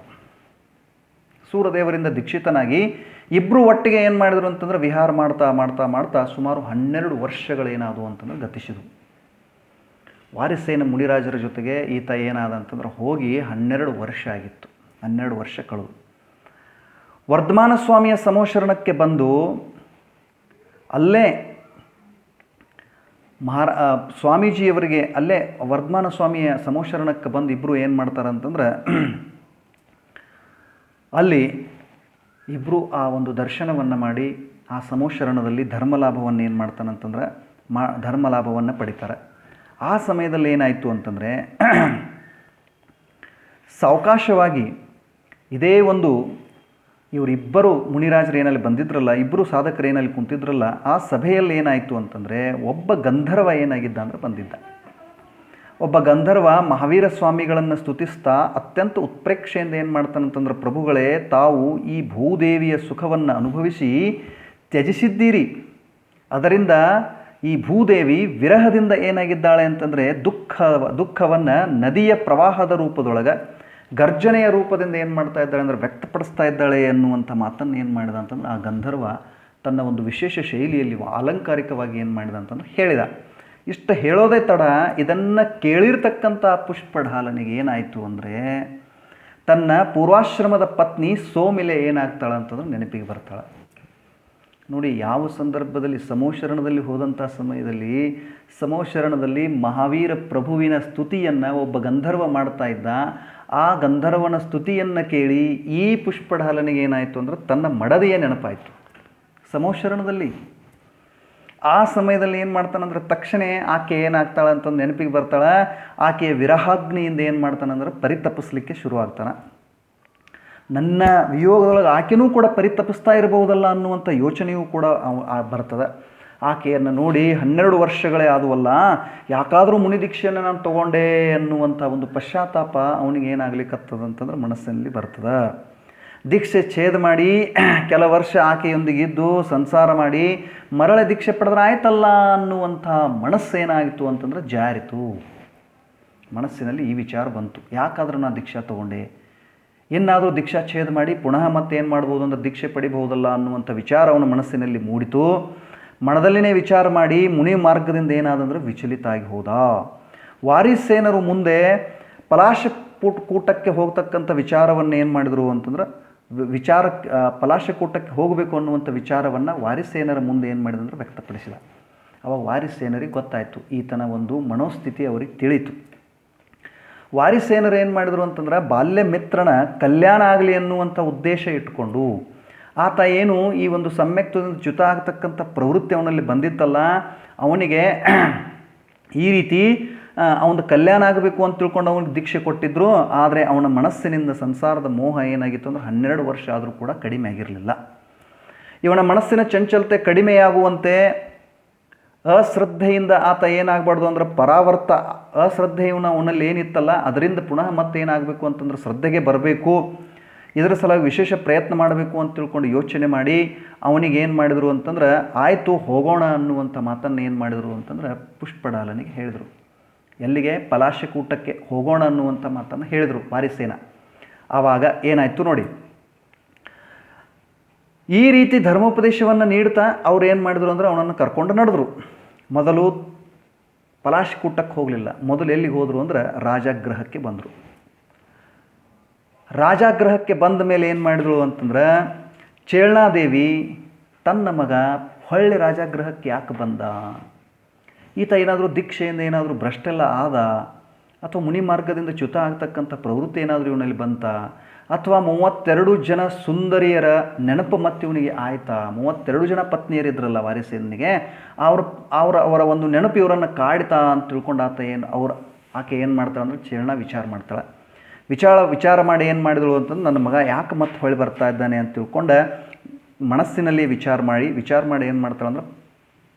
ಸೂರದೇವರಿಂದ ದೀಕ್ಷಿತನಾಗಿ ಇಬ್ಬರು ಒಟ್ಟಿಗೆ ಏನು ಮಾಡಿದರು ಅಂತಂದ್ರೆ ವಿಹಾರ ಮಾಡ್ತಾ ಮಾಡ್ತಾ ಮಾಡ್ತಾ ಸುಮಾರು 12 ವರ್ಷಗಳೇನಾದವು ಅಂತಂದ್ರೆ ಗತಿಸಿದವು. ವಾರಿಸೇನ ಮುನಿರಾಜರ ಜೊತೆಗೆ ಈತ ಏನಾದ ಅಂತಂದ್ರೆ ಹೋಗಿ 12 ವರ್ಷ ಆಗಿತ್ತು. 12 ವರ್ಷ ಕಳೆದು ವರ್ಧಮಾನ ಸ್ವಾಮಿಯ ಸಮೋಶರಣಕ್ಕೆ ಬಂದು ಅಲ್ಲೇ ಸ್ವಾಮೀಜಿಯವರಿಗೆ ಅಲ್ಲೇ ವರ್ಧಮಾನ ಸ್ವಾಮಿಯ ಸಮೋಶರಣಕ್ಕೆ ಬಂದು ಇಬ್ಬರು ಏನು ಮಾಡ್ತಾರೆ ಅಂತಂದ್ರೆ ಅಲ್ಲಿ ಇಬ್ಬರು ಆ ಒಂದು ದರ್ಶನವನ್ನು ಮಾಡಿ ಆ ಸಮೋಶರಣದಲ್ಲಿ ಧರ್ಮಲಾಭವನ್ನು ಏನು ಮಾಡ್ತಾನಂತಂದ್ರೆ ಧರ್ಮಲಾಭವನ್ನು ಪಡಿತಾರೆ. ಆ ಸಮಯದಲ್ಲಿ ಏನಾಯಿತು ಅಂತಂದರೆ ಸಾವಕಾಶವಾಗಿ ಇದೇ ಒಂದು ಇವರಿಬ್ಬರು ಮುನಿರಾಜರು ಏನಲ್ಲಿ ಬಂದಿದ್ರಲ್ಲ, ಇಬ್ಬರು ಸಾಧಕರು ಏನಲ್ಲಿ ಕುಂತಿದ್ರಲ್ಲ, ಆ ಸಭೆಯಲ್ಲಿ ಏನಾಯಿತು ಅಂತಂದರೆ ಒಬ್ಬ ಗಂಧರ್ವ ಏನಾಗಿದ್ದ ಅಂದರೆ ಬಂದಿದ್ದ. ಒಬ್ಬ ಗಂಧರ್ವ ಮಹಾವೀರ ಸ್ವಾಮಿಗಳನ್ನು ಸ್ತುತಿಸ್ತಾ ಅತ್ಯಂತ ಉತ್ಪ್ರೇಕ್ಷೆಯಿಂದ ಏನು ಮಾಡ್ತಾನಂತಂದ್ರೆ ಪ್ರಭುಗಳೇ, ತಾವು ಈ ಭೂದೇವಿಯ ಸುಖವನ್ನು ಅನುಭವಿಸಿ ತ್ಯಜಿಸಿದ್ದೀರಿ. ಅದರಿಂದ ಈ ಭೂದೇವಿ ವಿರಹದಿಂದ ಏನಾಗಿದ್ದಾಳೆ ಅಂತಂದರೆ ದುಃಖವನ್ನು ನದಿಯ ಪ್ರವಾಹದ ರೂಪದೊಳಗೆ ಗರ್ಜನೆಯ ರೂಪದಿಂದ ಏನು ಮಾಡ್ತಾ ಇದ್ದಾಳೆ ಅಂದರೆ ವ್ಯಕ್ತಪಡಿಸ್ತಾ ಇದ್ದಾಳೆ ಅನ್ನುವಂಥ ಮಾತನ್ನು ಏನು ಮಾಡಿದ ಅಂತಂದ್ರೆ ಆ ಗಂಧರ್ವ ತನ್ನ ಒಂದು ವಿಶೇಷ ಶೈಲಿಯಲ್ಲಿ ಅಲಂಕಾರಿಕವಾಗಿ ಏನು ಮಾಡಿದ ಅಂತಂದ್ರೆ ಹೇಳಿದ. ಇಷ್ಟು ಹೇಳೋದೇ ತಡ ಇದನ್ನು ಕೇಳಿರ್ತಕ್ಕಂಥ ಪುಷ್ಪಢಾಲನಿಗೆ ಏನಾಯಿತು ಅಂದರೆ ತನ್ನ ಪೂರ್ವಾಶ್ರಮದ ಪತ್ನಿ ಸೋಮಿಲೆ ಏನಾಗ್ತಾಳೆ ಅಂತಂದ್ರೆ ನೆನಪಿಗೆ ಬರ್ತಾಳೆ. ನೋಡಿ, ಯಾವ ಸಂದರ್ಭದಲ್ಲಿ ಸಮೋಶರಣದಲ್ಲಿ ಹೋದಂಥ ಸಮಯದಲ್ಲಿ ಸಮೋಶರಣದಲ್ಲಿ ಮಹಾವೀರ ಪ್ರಭುವಿನ ಸ್ತುತಿಯನ್ನು ಒಬ್ಬ ಗಂಧರ್ವ ಮಾಡ್ತಾ ಇದ್ದ. ಆ ಗಂಧರ್ವನ ಸ್ತುತಿಯನ್ನು ಕೇಳಿ ಈ ಪುಷ್ಪಢಾಲನಿಗೆ ಏನಾಯಿತು ಅಂದರೆ ತನ್ನ ಮಡದಿಯ ನೆನಪಾಯಿತು ಸಮೋಶರಣದಲ್ಲಿ. ಆ ಸಮಯದಲ್ಲಿ ಏನು ಮಾಡ್ತಾನಂದ್ರೆ ತಕ್ಷಣ ಆಕೆ ಏನಾಗ್ತಾಳೆ ಅಂತಂದು ನೆನಪಿಗೆ ಬರ್ತಾಳೆ. ಆಕೆಯ ವಿರಹಾಗ್ನಿಯಿಂದ ಏನು ಮಾಡ್ತಾನಂದ್ರೆ ಪರಿತಪಿಸ್ಲಿಕ್ಕೆ ಶುರುವಾಗ್ತಾನೆ. ನನ್ನ ವಿಯೋಗದೊಳಗೆ ಆಕೆನೂ ಕೂಡ ಪರಿತಪಿಸ್ತಾ ಇರಬಹುದಲ್ಲ ಅನ್ನುವಂಥ ಯೋಚನೆಯೂ ಕೂಡ ಬರ್ತದೆ. ಆಕೆಯನ್ನು ನೋಡಿ 12 ವರ್ಷಗಳೇ ಆದವಲ್ಲ, ಯಾಕಾದರೂ ಮುನಿ ದೀಕ್ಷೆಯನ್ನು ನಾನು ತೊಗೊಂಡೆ ಅನ್ನುವಂಥ ಒಂದು ಪಶ್ಚಾತ್ತಾಪ ಅವನಿಗೆ ಏನಾಗಲಿಕ್ಕತ್ತದಂತಂದ್ರೆ ಮನಸ್ಸಿನಲ್ಲಿ ಬರ್ತದೆ. ದೀಕ್ಷೆ ಛೇದ ಮಾಡಿ ಕೆಲ ವರ್ಷ ಆಕೆಯೊಂದಿಗೆ ಇದ್ದು ಸಂಸಾರ ಮಾಡಿ ಮರಳೆ ದೀಕ್ಷೆ ಪಡೆದ್ರೆ ಆಯ್ತಲ್ಲ ಅನ್ನುವಂಥ ಮನಸ್ಸೇನಾಗಿತ್ತು ಅಂತಂದ್ರೆ ಜಾರಿತು. ಮನಸ್ಸಿನಲ್ಲಿ ಈ ವಿಚಾರ ಬಂತು, ಯಾಕಾದರೂ ನಾನು ದೀಕ್ಷಾ ತೊಗೊಂಡೆ, ಇನ್ನಾದರೂ ದೀಕ್ಷಾ ಛೇದ ಮಾಡಿ ಪುನಃ ಮತ್ತೆ ಏನು ಮಾಡ್ಬೋದು ಅಂದರೆ ದೀಕ್ಷೆ ಪಡಿಬಹುದಲ್ಲ ಅನ್ನುವಂಥ ವಿಚಾರ ಅವನ ಮನಸ್ಸಿನಲ್ಲಿ ಮೂಡಿತು. ಮನದಲ್ಲಿನೇ ವಿಚಾರ ಮಾಡಿ ಮುನಿ ಮಾರ್ಗದಿಂದ ಏನಾದಂದ್ರೆ ವಿಚಲಿತ ಆಗಿ ಹೋದ. ವಾರಿಸೇನರು ಮುಂದೆ ಪಲಾಶಕೂಟಕ್ಕೆ ಹೋಗ್ತಕ್ಕಂಥ ವಿಚಾರವನ್ನು ಏನು ಮಾಡಿದರು ಅಂತಂದ್ರೆ ಪಲಾಶಕೂಟಕ್ಕೆ ಹೋಗಬೇಕು ಅನ್ನುವಂಥ ವಿಚಾರವನ್ನು ವಾರಿಸೇನರ ಮುಂದೆ ಏನು ಮಾಡಿದಂದ್ರೆ ವ್ಯಕ್ತಪಡಿಸಿದ. ಅವಾಗ ವಾರಿಸೇನರಿಗೆ ಗೊತ್ತಾಯಿತು, ಈತನ ಒಂದು ಮನೋಸ್ಥಿತಿ ಅವರಿಗೆ ತಿಳಿಯಿತು. ವಾರಿಸೇನರು ಏನು ಮಾಡಿದರು ಅಂತಂದ್ರೆ ಬಾಲ್ಯ ಮಿತ್ರನ ಕಲ್ಯಾಣ ಆಗಲಿ ಅನ್ನುವಂಥ ಉದ್ದೇಶ ಇಟ್ಕೊಂಡು ಆತ ಏನು ಈ ಒಂದು ಸಮ್ಯಕ್ತದಿಂದ ಚ್ಯುತ ಆಗ್ತಕ್ಕಂಥ ಪ್ರವೃತ್ತಿ ಅವನಲ್ಲಿ ಬಂದಿತ್ತಲ್ಲ, ಅವನಿಗೆ ಈ ರೀತಿ ಅವನ ಕಲ್ಯಾಣ ಆಗಬೇಕು ಅಂತ ತಿಳ್ಕೊಂಡು ಅವನಿಗೆ ದೀಕ್ಷೆ ಕೊಟ್ಟಿದ್ದರು. ಆದರೆ ಅವನ ಮನಸ್ಸಿನಿಂದ ಸಂಸಾರದ ಮೋಹ ಏನಾಗಿತ್ತು ಅಂದರೆ 12 ವರ್ಷ ಆದರೂ ಕೂಡ ಕಡಿಮೆ ಆಗಿರಲಿಲ್ಲ. ಇವನ ಮನಸ್ಸಿನ ಚಂಚಲತೆ ಕಡಿಮೆಯಾಗುವಂತೆ ಅಶ್ರದ್ಧೆಯಿಂದ ಆತ ಏನಾಗಬಾರ್ದು ಅಂದ್ರೆ ಪರಾವರ್ತ, ಅಶ್ರದ್ಧೆಯವನ್ನ ಅವನಲ್ಲಿ ಏನಿತ್ತಲ್ಲ ಅದರಿಂದ ಪುನಃ ಮತ್ತೆ ಏನಾಗಬೇಕು ಅಂತಂದ್ರೆ ಶ್ರದ್ಧೆಗೆ ಬರಬೇಕು, ಇದರ ಸಲುವಾಗಿ ವಿಶೇಷ ಪ್ರಯತ್ನ ಮಾಡಬೇಕು ಅಂತ ತಿಳ್ಕೊಂಡು ಯೋಚನೆ ಮಾಡಿ ಅವನಿಗೆ ಏನು ಮಾಡಿದರು ಅಂತಂದ್ರೆ ಆಯಿತು ಹೋಗೋಣ ಅನ್ನುವಂಥ ಮಾತನ್ನು ಏನು ಮಾಡಿದರು ಅಂತಂದ್ರೆ ಪುಷ್ಪಡಾಲನಿಗೆ ಹೇಳಿದರು. ಎಲ್ಲಿಗೆ? ಪಲಾಶಕೂಟಕ್ಕೆ ಹೋಗೋಣ ಅನ್ನುವಂಥ ಮಾತನ್ನು ಹೇಳಿದರು ವಾರಿಸೇನ. ಆವಾಗ ಏನಾಯಿತು ನೋಡಿ, ಈ ರೀತಿ ಧರ್ಮೋಪದೇಶವನ್ನು ನೀಡ್ತಾ ಅವ್ರು ಏನು ಮಾಡಿದ್ರು ಅಂದರೆ ಅವನನ್ನು ಕರ್ಕೊಂಡು ನಡೆದ್ರು. ಮೊದಲು ಪಲಾಶಕೂಟಕ್ಕೆ ಹೋಗಲಿಲ್ಲ, ಮೊದಲು ಎಲ್ಲಿಗೆ ಹೋದರು ಅಂದರೆ ರಾಜಾಗ್ರಹಕ್ಕೆ ಬಂದರು. ರಾಜಾಗ್ರಹಕ್ಕೆ ಬಂದ ಮೇಲೆ ಏನು ಮಾಡಿದಳು ಅಂತಂದ್ರೆ ಚೇಳನಾದೇವಿ ತನ್ನ ಮಗ ಹೊಳ್ಳಿ ರಾಜಾಗ್ರಹಕ್ಕೆ ಯಾಕೆ ಬಂದ, ಈತ ಏನಾದರೂ ದೀಕ್ಷೆಯಿಂದ ಏನಾದರೂ ಭ್ರಷ್ಟೆಲ್ಲ ಆದ, ಅಥವಾ ಮುನಿ ಮಾರ್ಗದಿಂದ ಚ್ಯುತ ಆಗ್ತಕ್ಕಂಥ ಪ್ರವೃತ್ತಿ ಏನಾದರೂ ಇವನಲ್ಲಿ ಬಂತ, ಅಥವಾ 32 ಜನ ಸುಂದರಿಯರ ನೆನಪು ಮತ್ತೆ ಇವನಿಗೆ ಆಯ್ತಾ? 32 ಜನ ಪತ್ನಿಯರಿದ್ರಲ್ಲ ವಾರಿಸೇನಿಗೆ, ಅವರ ಒಂದು ನೆನಪು ಇವರನ್ನು ಕಾಡ್ತಾ ಅಂತ ತಿಳ್ಕೊಂಡು ಆಕೆ ಏನು ಮಾಡ್ತಾಳೆ ಅಂದರೆ ಚೇಳನ ವಿಚಾರ ಮಾಡ್ತಾಳೆ. ವಿಚಾರ ಮಾಡಿ ಏನು ಮಾಡಿದಳು ಅಂತಂದು ನನ್ನ ಮಗ ಯಾಕೆ ಮತ್ತೆ ಹೊಳ್ಳಿ ಬರ್ತಾ ಇದ್ದಾನೆ ಅಂತ ತಿಳ್ಕೊಂಡು ಮನಸ್ಸಿನಲ್ಲಿ ವಿಚಾರ ಮಾಡಿ ಏನು ಮಾಡ್ತಾಳೆ ಅಂದ್ರೆ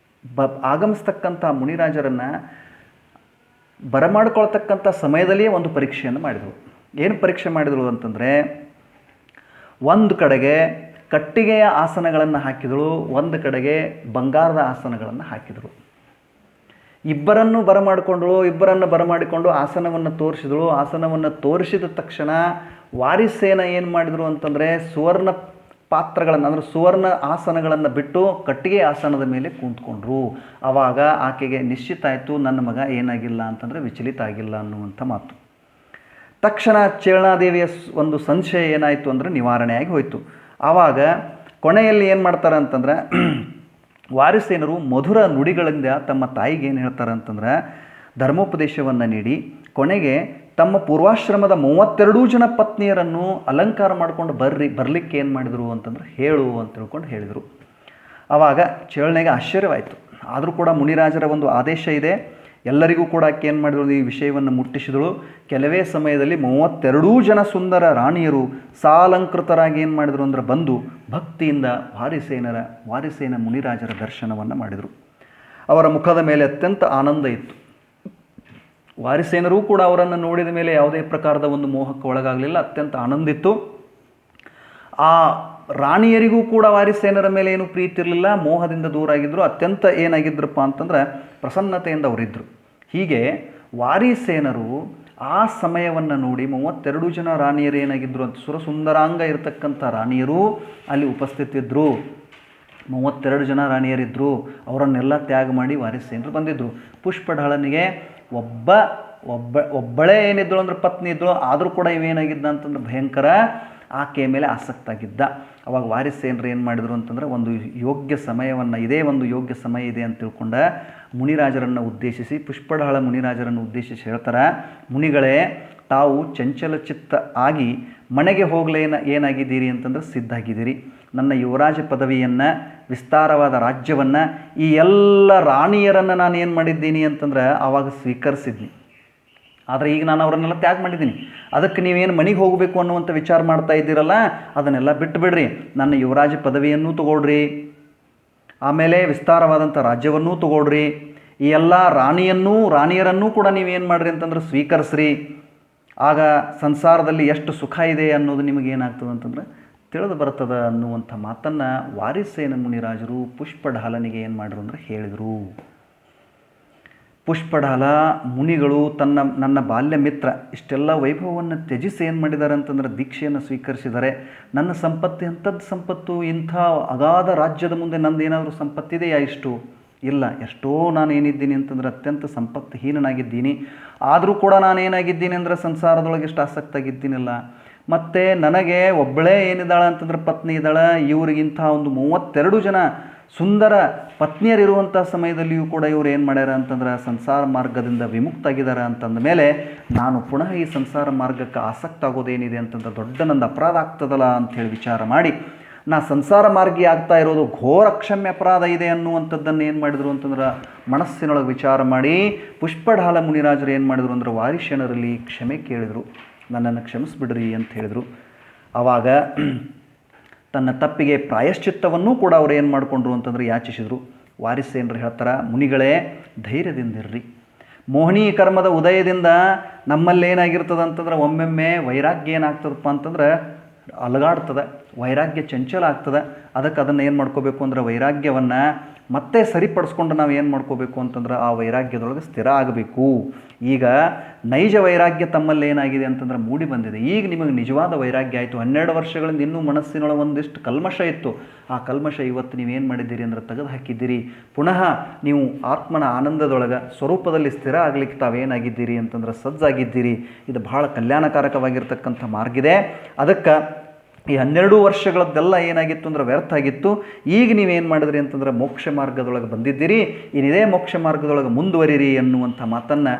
ಆಗಮಿಸ್ತಕ್ಕಂಥ ಮುನಿರಾಜರನ್ನು ಬರಮಾಡ್ಕೊಳ್ತಕ್ಕಂಥ ಸಮಯದಲ್ಲಿಯೇ ಒಂದು ಪರೀಕ್ಷೆಯನ್ನು ಮಾಡಿದಳು. ಏನು ಪರೀಕ್ಷೆ ಮಾಡಿದಳು ಅಂತಂದರೆ, ಒಂದು ಕಡೆಗೆ ಕಟ್ಟಿಗೆಯ ಆಸನಗಳನ್ನು ಹಾಕಿದಳು, ಒಂದು ಕಡೆಗೆ ಬಂಗಾರದ ಆಸನಗಳನ್ನು ಹಾಕಿದಳು. ಇಬ್ಬರನ್ನು ಬರಮಾಡಿಕೊಂಡು ಆಸನವನ್ನು ತೋರಿಸಿದಳು. ಆಸನವನ್ನು ತೋರಿಸಿದ ತಕ್ಷಣ ವಾರಿಸೇನ ಏನು ಮಾಡಿದರು ಅಂತಂದರೆ ಸುವರ್ಣ ಪಾತ್ರಗಳನ್ನು ಅಂದರೆ ಸುವರ್ಣ ಆಸನಗಳನ್ನು ಬಿಟ್ಟು ಕಟ್ಟಿಗೆ ಆಸನದ ಮೇಲೆ ಕೂತ್ಕೊಂಡ್ರು. ಆವಾಗ ಆಕೆಗೆ ನಿಶ್ಚಿತ ಆಯಿತು, ನನ್ನ ಮಗ ಏನಾಗಿಲ್ಲ ಅಂತಂದರೆ ವಿಚಲಿತ ಆಗಿಲ್ಲ ಅನ್ನುವಂಥ ಮಾತು. ತಕ್ಷಣ ಚೇಳನಾದೇವಿಯ ಒಂದು ಸಂಶಯ ಏನಾಯಿತು ಅಂದರೆ ನಿವಾರಣೆಯಾಗಿ ಹೋಯಿತು. ಆವಾಗ ಕೊನೆಯಲ್ಲಿ ಏನು ಮಾಡ್ತಾರೆ ಅಂತಂದರೆ ವಾರಿಸೇನರು ಮಧುರ ನುಡಿಗಳಿಂದ ತಮ್ಮ ತಾಯಿಗೆ ಏನು ಹೇಳ್ತಾರೆ ಅಂತಂದ್ರೆ ಧರ್ಮೋಪದೇಶವನ್ನು ನೀಡಿ ಕೊನೆಗೆ ತಮ್ಮ ಪೂರ್ವಾಶ್ರಮದ 32 ಜನ ಪತ್ನಿಯರನ್ನು ಅಲಂಕಾರ ಮಾಡಿಕೊಂಡು ಬರಲಿಕ್ಕೆ ಏನು ಮಾಡಿದರು ಅಂತಂದ್ರೆ ಹೇಳು ಅಂತ ತಿಳ್ಕೊಂಡು ಹೇಳಿದರು. ಆವಾಗ ಚೇಳನೆಗೆ ಆಶ್ಚರ್ಯವಾಯಿತು. ಆದರೂ ಕೂಡ ಮುನಿರಾಜರ ಒಂದು ಆದೇಶ ಇದೆ, ಎಲ್ಲರಿಗೂ ಕೂಡ ಆಕೆ ಏನು ಮಾಡಿದ್ರು ಈ ವಿಷಯವನ್ನು ಮುಟ್ಟಿಸಿದಳು. ಕೆಲವೇ ಸಮಯದಲ್ಲಿ 32 ಜನ ಸುಂದರ ರಾಣಿಯರು ಸಾಲಂಕೃತರಾಗಿ ಏನು ಮಾಡಿದರು ಅಂದರೆ ಬಂದು ಭಕ್ತಿಯಿಂದ ವಾರಿಸೇನ ಮುನಿರಾಜರ ದರ್ಶನವನ್ನು ಮಾಡಿದರು. ಅವರ ಮುಖದ ಮೇಲೆ ಅತ್ಯಂತ ಆನಂದ ಇತ್ತು. ವಾರಿಸೇನರೂ ಕೂಡ ಅವರನ್ನು ನೋಡಿದ ಮೇಲೆ ಯಾವುದೇ ಪ್ರಕಾರದ ಒಂದು ಮೋಹಕ್ಕೆ ಒಳಗಾಗಲಿಲ್ಲ, ಅತ್ಯಂತ ಆನಂದ ಇತ್ತು. ಆ ರಾಣಿಯರಿಗೂ ಕೂಡ ವಾರಿಸೇನರ ಮೇಲೆ ಏನು ಪ್ರೀತಿ ಇರಲಿಲ್ಲ, ಮೋಹದಿಂದ ದೂರ ಆಗಿದ್ದರು, ಅತ್ಯಂತ ಏನಾಗಿದ್ರಪ್ಪ ಅಂತಂದ್ರೆ ಪ್ರಸನ್ನತೆಯಿಂದ ಅವರಿದ್ದರು. ಹೀಗೆ ವಾರಿಸೇನರು ಆ ಸಮಯವನ್ನು ನೋಡಿ 32 ಜನ ರಾಣಿಯರು ಏನಾಗಿದ್ದರು ಅಂತ ಸುರಸುಂದರಾಂಗ ಇರತಕ್ಕಂಥ ರಾಣಿಯರು ಅಲ್ಲಿ ಉಪಸ್ಥಿತಿದ್ದರು. 32 ಜನ ರಾಣಿಯರಿದ್ದರು. ಅವರನ್ನೆಲ್ಲ ತ್ಯಾಗ ಮಾಡಿ ವಾರಿಸೇನರು ಬಂದಿದ್ದರು. ಪುಷ್ಪಢಾಳನಿಗೆ ಒಬ್ಬಳೇ ಏನಿದ್ದಳು ಅಂದ್ರೆ ಪತ್ನಿ ಇದ್ದಳು, ಆದರೂ ಕೂಡ ಇವೇನಾಗಿದ್ದ ಅಂತಂದ್ರೆ ಭಯಂಕರ ಆಕೆಯ ಮೇಲೆ ಆಸಕ್ತಾಗಿದ್ದ. ಅವಾಗ ವಾರಿಸೇನರು ಏನು ಮಾಡಿದರು ಅಂತಂದ್ರೆ ಒಂದು ಯೋಗ್ಯ ಸಮಯವನ್ನು, ಇದೇ ಒಂದು ಯೋಗ್ಯ ಸಮಯ ಇದೆ ಅಂತ ತಿಳ್ಕೊಂಡ ಮುನಿರಾಜರನ್ನು ಉದ್ದೇಶಿಸಿ ಪುಷ್ಪಢಾಳ ಮುನಿರಾಜರನ್ನು ಉದ್ದೇಶಿಸಿ ಹೇಳ್ತಾರೆ, ಮುನಿಗಳೇ, ತಾವು ಚಂಚಲಚಿತ್ತ ಆಗಿ ಮನೆಗೆ ಏನಾಗಿದ್ದೀರಿ ಅಂತಂದ್ರೆ ಸಿದ್ಧಾಗಿದ್ದೀರಿ. ನನ್ನ ಯುವರಾಜ ಪದವಿಯನ್ನು, ವಿಸ್ತಾರವಾದ ರಾಜ್ಯವನ್ನು, ಈ ಎಲ್ಲ ರಾಣಿಯರನ್ನು ನಾನು ಏನು ಮಾಡಿದ್ದೀನಿ ಅಂತಂದ್ರೆ ಆವಾಗ ಸ್ವೀಕರಿಸಿದ್ನಿ. ಆದರೆ ಈಗ ನಾನು ಅವರನ್ನೆಲ್ಲ ತ್ಯಾಗ ಮಾಡಿದ್ದೀನಿ. ಅದಕ್ಕೆ ನೀವೇನು ಮನೆಗೆ ಹೋಗಬೇಕು ಅನ್ನುವಂಥ ವಿಚಾರ ಮಾಡ್ತಾ ಇದ್ದೀರಲ್ಲ, ಅದನ್ನೆಲ್ಲ ಬಿಟ್ಟು ಬಿಡ್ರಿ. ನನ್ನ ಯುವರಾಜ ಪದವಿಯನ್ನೂ ತಗೊಳ್ರಿ, ಆಮೇಲೆ ವಿಸ್ತಾರವಾದಂಥ ರಾಜ್ಯವನ್ನೂ ತಗೊಳ್ರಿ. ಈ ಎಲ್ಲ ರಾಣಿಯರನ್ನೂ ಕೂಡ ನೀವೇನು ಮಾಡಿರಿ ಅಂತಂದ್ರೆ ಸ್ವೀಕರಿಸ್ರಿ. ಆಗ ಸಂಸಾರದಲ್ಲಿ ಎಷ್ಟು ಸುಖ ಇದೆ ಅನ್ನೋದು ನಿಮಗೇನಾಗ್ತದೆ ಅಂತಂದ್ರೆ ತಿಳಿದು ಬರ್ತದೆ ಅನ್ನುವಂಥ ಮಾತನ್ನು ವಾರಿಸೇನ ಮುನಿರಾಜರು ಪುಷ್ಪಢಾಲನಿಗೆ ಏನು ಮಾಡಿದ್ರು ಅಂದರೆ ಹೇಳಿದರು. ಪುಷ್ಪಢಾಲ ಮುನಿಗಳು ನನ್ನ ಬಾಲ್ಯ ಮಿತ್ರ ಇಷ್ಟೆಲ್ಲ ವೈಭವವನ್ನು ತ್ಯಜಿಸಿ ಏನು ಮಾಡಿದ್ದಾರೆ ಅಂತಂದ್ರೆ ದೀಕ್ಷೆಯನ್ನು ಸ್ವೀಕರಿಸಿದ್ದಾರೆ. ನನ್ನ ಸಂಪತ್ತು ಎಂಥದ್ದು ಸಂಪತ್ತು, ಇಂಥ ಅಗಾಧ ರಾಜ್ಯದ ಮುಂದೆ ನಂದೇನಾದರೂ ಸಂಪತ್ತಿದೆಯಾ? ಇಷ್ಟು ಇಲ್ಲ. ಎಷ್ಟೋ ನಾನು ಏನಿದ್ದೀನಿ ಅಂತಂದ್ರೆ ಅತ್ಯಂತ ಸಂಪತ್ತುಹೀನನಾಗಿದ್ದೀನಿ. ಆದರೂ ಕೂಡ ನಾನೇನಾಗಿದ್ದೀನಿ ಅಂದರೆ ಸಂಸಾರದೊಳಗೆ ಎಷ್ಟು ಆಸಕ್ತಾಗಿದ್ದೀನಿಲ್ಲ. ಮತ್ತು ನನಗೆ ಒಬ್ಬಳೇ ಏನಿದ್ದಾಳೆ ಅಂತಂದ್ರೆ ಪತ್ನಿ ಇದ್ದಾಳೆ. ಇವರಿಗಿಂಥ ಒಂದು 32 ಜನ ಸುಂದರ ಪತ್ನಿಯರಿರುವಂಥ ಸಮಯದಲ್ಲಿಯೂ ಕೂಡ ಇವರು ಏನು ಮಾಡ್ಯಾರ ಅಂತಂದ್ರೆ ಸಂಸಾರ ಮಾರ್ಗದಿಂದ ವಿಮುಕ್ತಾಗಿದ್ದಾರೆ ಅಂತಂದ ಮೇಲೆ ನಾನು ಪುನಃ ಈ ಸಂಸಾರ ಮಾರ್ಗಕ್ಕೆ ಆಸಕ್ತ ಆಗೋದೇನಿದೆ ಅಂತಂದ್ರೆ ದೊಡ್ಡ ನಂದು ಅಪರಾಧ ಆಗ್ತದಲ್ಲ ಅಂಥೇಳಿ ವಿಚಾರ ಮಾಡಿ ನಾ ಸಂಸಾರ ಮಾರ್ಗಿ ಆಗ್ತಾ ಇರೋದು ಘೋರ ಕ್ಷಮ್ಯ ಅಪರಾಧ ಇದೆ ಅನ್ನುವಂಥದ್ದನ್ನು ಏನು ಮಾಡಿದರು ಅಂತಂದ್ರೆ ಮನಸ್ಸಿನೊಳಗೆ ವಿಚಾರ ಮಾಡಿ ಪುಷ್ಪಢಾಲ ಮುನಿರಾಜರು ಏನು ಮಾಡಿದರು ಅಂದ್ರೆ ವಾರಿಸೇನರಲ್ಲಿ ಕ್ಷಮೆ ಕೇಳಿದರು. ನನ್ನನ್ನು ಕ್ಷಮಿಸ್ಬಿಡ್ರಿ ಅಂತ ಹೇಳಿದರು. ಆವಾಗ ತನ್ನ ತಪ್ಪಿಗೆ ಪ್ರಾಯಶ್ಚಿತ್ತವನ್ನೂ ಕೂಡ ಅವರು ಏನು ಮಾಡಿಕೊಂಡ್ರು ಅಂತಂದರೆ ಯಾಚಿಸಿದರು. ವಾರಿಸೇನರು ಹೇಳ್ತಾರೆ, ಮುನಿಗಳೇ ಧೈರ್ಯದಿಂದಿರ್ರಿ. ಮೋಹಿನಿ ಕರ್ಮದ ಉದಯದಿಂದ ನಮ್ಮಲ್ಲಿ ಏನಾಗಿರ್ತದೆ ಅಂತಂದ್ರೆ ಒಮ್ಮೆಮ್ಮೆ ವೈರಾಗ್ಯ ಏನಾಗ್ತದಪ್ಪ ಅಂತಂದ್ರೆ ಅಲಗಾಡ್ತದೆ, ವೈರಾಗ್ಯ ಚಂಚಲ ಆಗ್ತದೆ. ಅದಕ್ಕೆ ಅದನ್ನು ಏನು ಮಾಡ್ಕೋಬೇಕು ಅಂದ್ರೆ ವೈರಾಗ್ಯವನ್ನು ಮತ್ತೆ ಸರಿಪಡಿಸ್ಕೊಂಡು ನಾವು ಏನು ಮಾಡ್ಕೋಬೇಕು ಅಂತಂದ್ರೆ ಆ ವೈರಾಗ್ಯದೊಳಗೆ ಸ್ಥಿರ ಆಗಬೇಕು. ಈಗ ನೈಜ ವೈರಾಗ್ಯ ತಮ್ಮಲ್ಲಿ ಏನಾಗಿದೆ ಅಂತಂದ್ರೆ ಮೂಡಿ ಬಂದಿದೆ. ಈಗ ನಿಮಗೆ ನಿಜವಾದ ವೈರಾಗ್ಯ ಆಯಿತು. 12 ವರ್ಷಗಳಿಂದ ಇನ್ನೂ ಮನಸ್ಸಿನೊಳಗೆ ಒಂದಿಷ್ಟು ಕಲ್ಮಶ ಇತ್ತು. ಆ ಕಲ್ಮಶ ಇವತ್ತು ನೀವೇನು ಮಾಡಿದ್ದೀರಿ ಅಂದ್ರೆ ತೆಗೆದು ಹಾಕಿದ್ದೀರಿ. ಪುನಃ ನೀವು ಆತ್ಮನ ಆನಂದದೊಳಗೆ ಸ್ವರೂಪದಲ್ಲಿ ಸ್ಥಿರ ಆಗಲಿಕ್ಕೆ ತಾವೇನಾಗಿದ್ದೀರಿ ಅಂತಂದ್ರೆ ಸಜ್ಜಾಗಿದ್ದೀರಿ. ಇದು ಭಾಳ ಕಲ್ಯಾಣಕಾರಕವಾಗಿರ್ತಕ್ಕಂಥ ಮಾರ್ಗ ಇದೆ. ಅದಕ್ಕೆ ಈ 12 ವರ್ಷಗಳದ್ದೆಲ್ಲ ಏನಾಗಿತ್ತು ಅಂದ್ರೆ ವ್ಯರ್ಥ ಆಗಿತ್ತು. ಈಗ ನೀವೇನು ಮಾಡಿದ್ರಿ ಅಂತಂದ್ರೆ ಮೋಕ್ಷ ಮಾರ್ಗದೊಳಗೆ ಬಂದಿದ್ದೀರಿ. ಇನ್ನಿದೇ ಮೋಕ್ಷ ಮಾರ್ಗದೊಳಗೆ ಮುಂದುವರಿರಿ ಎನ್ನುವಂಥ ಮಾತನ್ನು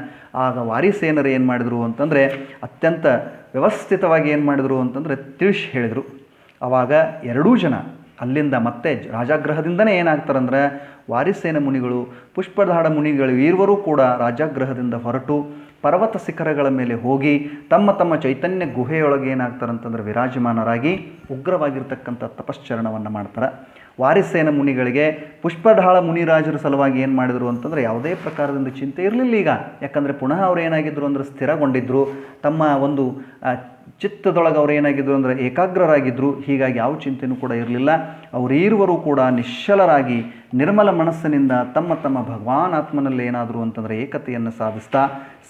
ಆಗ ವಾರಿಸೇನರು ಏನು ಮಾಡಿದರು ಅಂತಂದರೆ ಅತ್ಯಂತ ವ್ಯವಸ್ಥಿತವಾಗಿ ಏನು ಮಾಡಿದರು ಅಂತಂದರೆ ತಿಳಿಸಿ ಹೇಳಿದರು. ಆವಾಗ ಎರಡೂ ಜನ ಅಲ್ಲಿಂದ ಮತ್ತೆ ರಾಜಾಗೃಹದಿಂದನೇ ಏನಾಗ್ತಾರಂದ್ರೆ ವಾರಿಸೇನ ಮುನಿಗಳು, ಪುಷ್ಪಧಾಡ ಮುನಿಗಳು ಇರುವರೂ ಕೂಡ ರಾಜಾಗೃಹದಿಂದ ಹೊರಟು ಪರ್ವತ ಶಿಖರಗಳ ಮೇಲೆ ಹೋಗಿ ತಮ್ಮ ತಮ್ಮ ಚೈತನ್ಯ ಗುಹೆಯೊಳಗೆ ಏನಾಗ್ತಾರಂತಂದ್ರೆ ವಿರಾಜಮಾನರಾಗಿ ಉಗ್ರವಾಗಿರ್ತಕ್ಕಂಥ ತಪಶ್ಚರಣವನ್ನು ಮಾಡ್ತಾರೆ. ವಾರಿಸೇನ ಮುನಿಗಳಿಗೆ ಪುಷ್ಪಢಾಳ ಮುನಿರಾಜರ ಸಲುವಾಗಿ ಏನು ಮಾಡಿದರು ಅಂತಂದರೆ ಯಾವುದೇ ಪ್ರಕಾರದಿಂದ ಚಿಂತೆ ಇರಲಿಲ್ಲ. ಈಗ ಯಾಕಂದರೆ ಪುನಃ ಅವ್ರು ಏನಾಗಿದ್ದರು ಅಂದರೆ ಸ್ಥಿರಗೊಂಡಿದ್ದರು. ತಮ್ಮ ಒಂದು ಚಿತ್ತದೊಳಗೆ ಅವ್ರು ಏನಾಗಿದ್ದರು ಅಂದರೆ ಏಕಾಗ್ರರಾಗಿದ್ದರು. ಹೀಗಾಗಿ ಯಾವ ಚಿಂತೆಯೂ ಕೂಡ ಇರಲಿಲ್ಲ. ಅವರೀರುವರು ಕೂಡ ನಿಶ್ಚಲರಾಗಿ ನಿರ್ಮಲ ಮನಸ್ಸಿನಿಂದ ತಮ್ಮ ತಮ್ಮ ಭಗವಾನ್ ಆತ್ಮನಲ್ಲಿ ಏನಾದರೂ ಅಂತಂದರೆ ಏಕತೆಯನ್ನು ಸಾಧಿಸ್ತಾ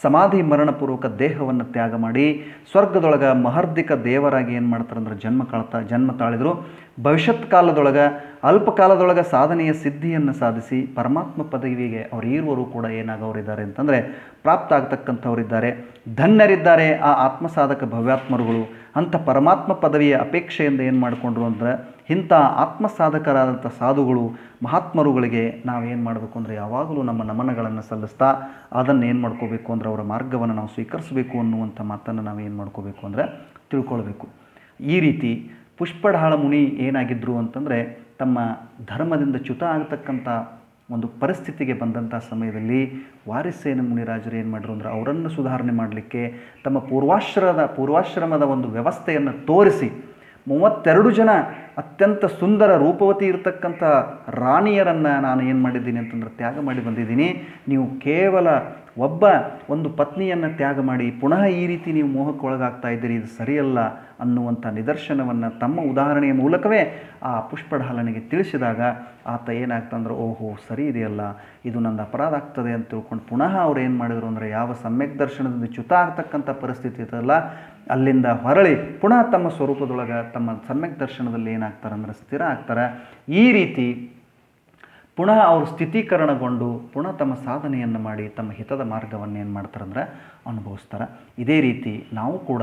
ಸಮಾಧಿ ಮರಣಪೂರ್ವಕ ದೇಹವನ್ನು ತ್ಯಾಗ ಮಾಡಿ ಸ್ವರ್ಗದೊಳಗೆ ಮಹರ್ದಿಕ ದೇವರಾಗಿ ಏನು ಮಾಡ್ತಾರೆ ಅಂದರೆ ಜನ್ಮ ತಾಳಿದರು. ಭವಿಷ್ಯತ್ ಕಾಲದೊಳಗೆ ಅಲ್ಪ ಕಾಲದೊಳಗೆ ಸಾಧನೆಯ ಸಿದ್ಧಿಯನ್ನು ಸಾಧಿಸಿ ಪರಮಾತ್ಮ ಪದವಿಗೆ ಅವರೀರುವರು ಕೂಡ ಏನಾಗವರಿದ್ದಾರೆ ಅಂತಂದರೆ ಪ್ರಾಪ್ತ ಆಗ್ತಕ್ಕಂಥವರಿದ್ದಾರೆ, ಧನ್ಯರಿದ್ದಾರೆ ಆ ಆತ್ಮಸಾಧಕ ಭವ್ಯಾತ್ಮರುಗಳು. ಅಂಥ ಪರಮಾತ್ಮ ಪದವಿಯ ಅಪೇಕ್ಷೆಯಿಂದ ಏನು ಮಾಡಿಕೊಂಡ್ರು ಅಂದರೆ ಇಂಥ ಆತ್ಮಸಾಧಕರಾದಂಥ ಸಾಧುಗಳು ಮಹಾತ್ಮರುಗಳಿಗೆ ನಾವೇನು ಮಾಡಬೇಕು ಅಂದರೆ ಯಾವಾಗಲೂ ನಮ್ಮ ನಮನಗಳನ್ನು ಸಲ್ಲಿಸ್ತಾ ಅದನ್ನು ಏನು ಮಾಡ್ಕೋಬೇಕು ಅಂದರೆ ಅವರ ಮಾರ್ಗವನ್ನು ನಾವು ಸ್ವೀಕರಿಸಬೇಕು ಅನ್ನುವಂಥ ಮಾತನ್ನು ನಾವು ಏನು ಮಾಡ್ಕೋಬೇಕು ಅಂದರೆ ತಿಳ್ಕೊಳ್ಬೇಕು. ಈ ರೀತಿ ಪುಷ್ಪಢಾಳ ಮುನಿ ಏನಾಗಿದ್ದರು ಅಂತಂದರೆ ತಮ್ಮ ಧರ್ಮದಿಂದ ಚ್ಯುತ ಆಗತಕ್ಕಂಥ ಒಂದು ಪರಿಸ್ಥಿತಿಗೆ ಬಂದಂಥ ಸಮಯದಲ್ಲಿ ವಾರಿಸೇನ ಮುನಿರಾಜರು ಏನು ಮಾಡಿದ್ರು ಅಂದರೆ ಅವರನ್ನು ಸುಧಾರಣೆ ಮಾಡಲಿಕ್ಕೆ ತಮ್ಮ ಪೂರ್ವಾಶ್ರಮದ ಒಂದು ವ್ಯವಸ್ಥೆಯನ್ನು ತೋರಿಸಿ 32 ಜನ ಅತ್ಯಂತ ಸುಂದರ ರೂಪವತಿ ಇರತಕ್ಕಂಥ ರಾಣಿಯರನ್ನು ನಾನು ಏನು ಮಾಡಿದ್ದೀನಿ ಅಂತಂದ್ರೆ ತ್ಯಾಗ ಮಾಡಿ ಬಂದಿದ್ದೀನಿ. ನೀವು ಕೇವಲ ಒಂದು ಪತ್ನಿಯನ್ನು ತ್ಯಾಗ ಮಾಡಿ ಪುನಃ ಈ ರೀತಿ ನೀವು ಮೋಹಕ್ಕೊಳಗಾಗ್ತಾ ಇದ್ದೀರಿ, ಇದು ಸರಿಯಲ್ಲ ಅನ್ನುವಂಥ ನಿದರ್ಶನವನ್ನು ತಮ್ಮ ಉದಾಹರಣೆಯ ಮೂಲಕವೇ ಆ ಪುಷ್ಪಢಾಲನಿಗೆ ತಿಳಿಸಿದಾಗ ಆತ ಏನಾಗ್ತಂದ್ರೆ ಓಹೋ ಸರಿ ಇದೆಯಲ್ಲ, ಇದು ನಂದು ಅಪರಾಧ ಆಗ್ತದೆ ಅಂತ ತಿಳ್ಕೊಂಡು ಪುನಃ ಅವ್ರು ಏನು ಮಾಡಿದರು ಅಂದರೆ ಯಾವ ಸಮ್ಯಕ್ ದರ್ಶನದಿಂದ ಚ್ಯುತ ಆಗ್ತಕ್ಕಂಥ ಪರಿಸ್ಥಿತಿ ಇರ್ತಲ್ಲ ಅಲ್ಲಿಂದ ಹೊರಳಿ ಪುನಃ ತಮ್ಮ ಸ್ವರೂಪದೊಳಗೆ ತಮ್ಮ ಸಮ್ಯಕ್ ದರ್ಶನದಲ್ಲಿ ಏನಾಗ್ತಾರೆ ಅಂದರೆ ಸ್ಥಿರ ಆಗ್ತಾರೆ. ಈ ರೀತಿ ಪುನಃ ಅವರು ಸ್ಥಿತೀಕರಣಗೊಂಡು ಪುನಃ ತಮ್ಮ ಸಾಧನೆಯನ್ನು ಮಾಡಿ ತಮ್ಮ ಹಿತದ ಮಾರ್ಗವನ್ನು ಏನು ಮಾಡ್ತಾರಂದ್ರೆ ಅನುಭವಿಸ್ತಾರೆ. ಇದೇ ರೀತಿ ನಾವು ಕೂಡ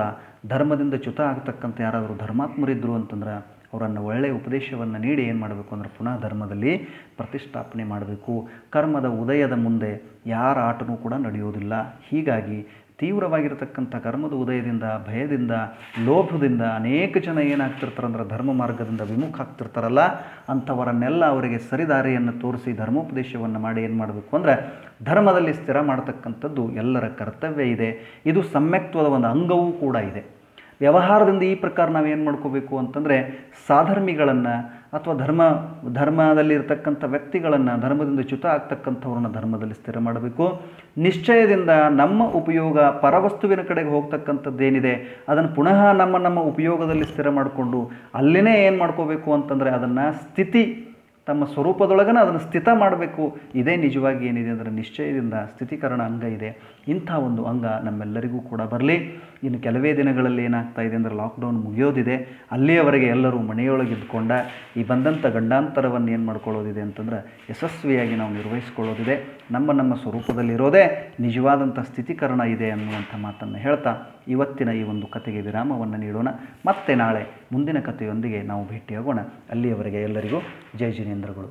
ಧರ್ಮದಿಂದ ಚ್ಯುತ ಆಗ್ತಕ್ಕಂಥ ಯಾರಾದರೂ ಧರ್ಮಾತ್ಮರಿದ್ದರು ಅಂತಂದ್ರೆ ಅವರನ್ನು ಒಳ್ಳೆಯ ಉಪದೇಶವನ್ನು ನೀಡಿ ಏನು ಮಾಡಬೇಕು ಅಂದರೆ ಪುನಃ ಧರ್ಮದಲ್ಲಿ ಪ್ರತಿಷ್ಠಾಪನೆ ಮಾಡಬೇಕು. ಕರ್ಮದ ಉದಯದ ಮುಂದೆ ಯಾರ ಆಟನೂ ಕೂಡ ನಡೆಯೋದಿಲ್ಲ. ಹೀಗಾಗಿ ತೀವ್ರವಾಗಿರತಕ್ಕಂಥ ಕರ್ಮದ ಉದಯದಿಂದ ಭಯದಿಂದ ಲೋಭದಿಂದ ಅನೇಕ ಜನ ಏನಾಗ್ತಿರ್ತಾರೆ ಅಂದರೆ ಧರ್ಮ ಮಾರ್ಗದಿಂದ ವಿಮುಖ ಆಗ್ತಿರ್ತಾರಲ್ಲ ಅಂಥವರನ್ನೆಲ್ಲ ಅವರಿಗೆ ಸರಿದಾರಿಯನ್ನು ತೋರಿಸಿ ಧರ್ಮೋಪದೇಶವನ್ನು ಮಾಡಿ ಏನು ಮಾಡಬೇಕು ಅಂದರೆ ಧರ್ಮದಲ್ಲಿ ಸ್ಥಿರ ಮಾಡತಕ್ಕಂಥದ್ದು ಎಲ್ಲರ ಕರ್ತವ್ಯ ಇದೆ. ಇದು ಸಮ್ಯಕ್ತ್ವದ ಒಂದು ಅಂಗವೂ ಕೂಡ ಇದೆ. ವ್ಯವಹಾರದಿಂದ ಈ ಪ್ರಕಾರ ನಾವೇನು ಮಾಡ್ಕೋಬೇಕು ಅಂತಂದರೆ ಸಾಧರ್ಮಿಗಳನ್ನು ಅಥವಾ ಧರ್ಮದಲ್ಲಿ ಇರತಕ್ಕಂಥ ವ್ಯಕ್ತಿಗಳನ್ನು ಧರ್ಮದಿಂದ ಚ್ಯುತ ಆಗ್ತಕ್ಕಂಥವ್ರನ್ನ ಧರ್ಮದಲ್ಲಿ ಸ್ಥಿರ ಮಾಡಬೇಕು. ನಿಶ್ಚಯದಿಂದ ನಮ್ಮ ಉಪಯೋಗ ಪರವಸ್ತುವಿನ ಕಡೆಗೆ ಹೋಗ್ತಕ್ಕಂಥದ್ದೇನಿದೆ ಅದನ್ನು ಪುನಃ ನಮ್ಮ ಉಪಯೋಗದಲ್ಲಿ ಸ್ಥಿರ ಮಾಡಿಕೊಂಡು ಅಲ್ಲಿನೇ ಏನು ಮಾಡ್ಕೋಬೇಕು ಅಂತಂದರೆ ಅದನ್ನು ತಮ್ಮ ಸ್ವರೂಪದೊಳಗನ ಅದನ್ನು ಸ್ಥಿತ ಮಾಡಬೇಕು. ಇದೇ ನಿಜವಾಗಿ ಏನಿದೆ ಅಂದರೆ ನಿಶ್ಚಯದಿಂದ ಸ್ಥಿತೀಕರಣ ಅಂಗ ಇದೆ. ಇಂಥ ಒಂದು ಅಂಗ ನಮ್ಮೆಲ್ಲರಿಗೂ ಕೂಡ ಬರಲಿ. ಇನ್ನು ಕೆಲವೇ ದಿನಗಳಲ್ಲಿ ಏನಾಗ್ತಾ ಇದೆ ಅಂದರೆ ಲಾಕ್ಡೌನ್ ಮುಗಿಯೋದಿದೆ. ಅಲ್ಲಿಯವರೆಗೆ ಎಲ್ಲರೂ ಮನೆಯೊಳಗೆ ಇದ್ದುಕೊಂಡ ಈ ಬಂದಂಥ ಗಂಡಾಂತರವನ್ನು ಏನು ಮಾಡ್ಕೊಳ್ಳೋದಿದೆ ಅಂತಂದ್ರೆ ಯಶಸ್ವಿಯಾಗಿ ನಾವು ನಿರ್ವಹಿಸ್ಕೊಳ್ಳೋದಿದೆ. ನಮ್ಮ ಸ್ವರೂಪದಲ್ಲಿರೋದೇ ನಿಜವಾದಂಥ ಸ್ಥಿತೀಕರಣ ಇದೆ ಅನ್ನುವಂಥ ಮಾತನ್ನು ಹೇಳ್ತಾ ಇವತ್ತಿನ ಈ ಒಂದು ಕಥೆಗೆ ವಿರಾಮವನ್ನು ನೀಡೋಣ. ಮತ್ತೆ ನಾಳೆ ಮುಂದಿನ ಕಥೆಯೊಂದಿಗೆ ನಾವು ಭೇಟಿಯಾಗೋಣ. ಅಲ್ಲಿಯವರೆಗೆ ಎಲ್ಲರಿಗೂ ಜೈ ಜಿನೇಂದ್ರಗಳು.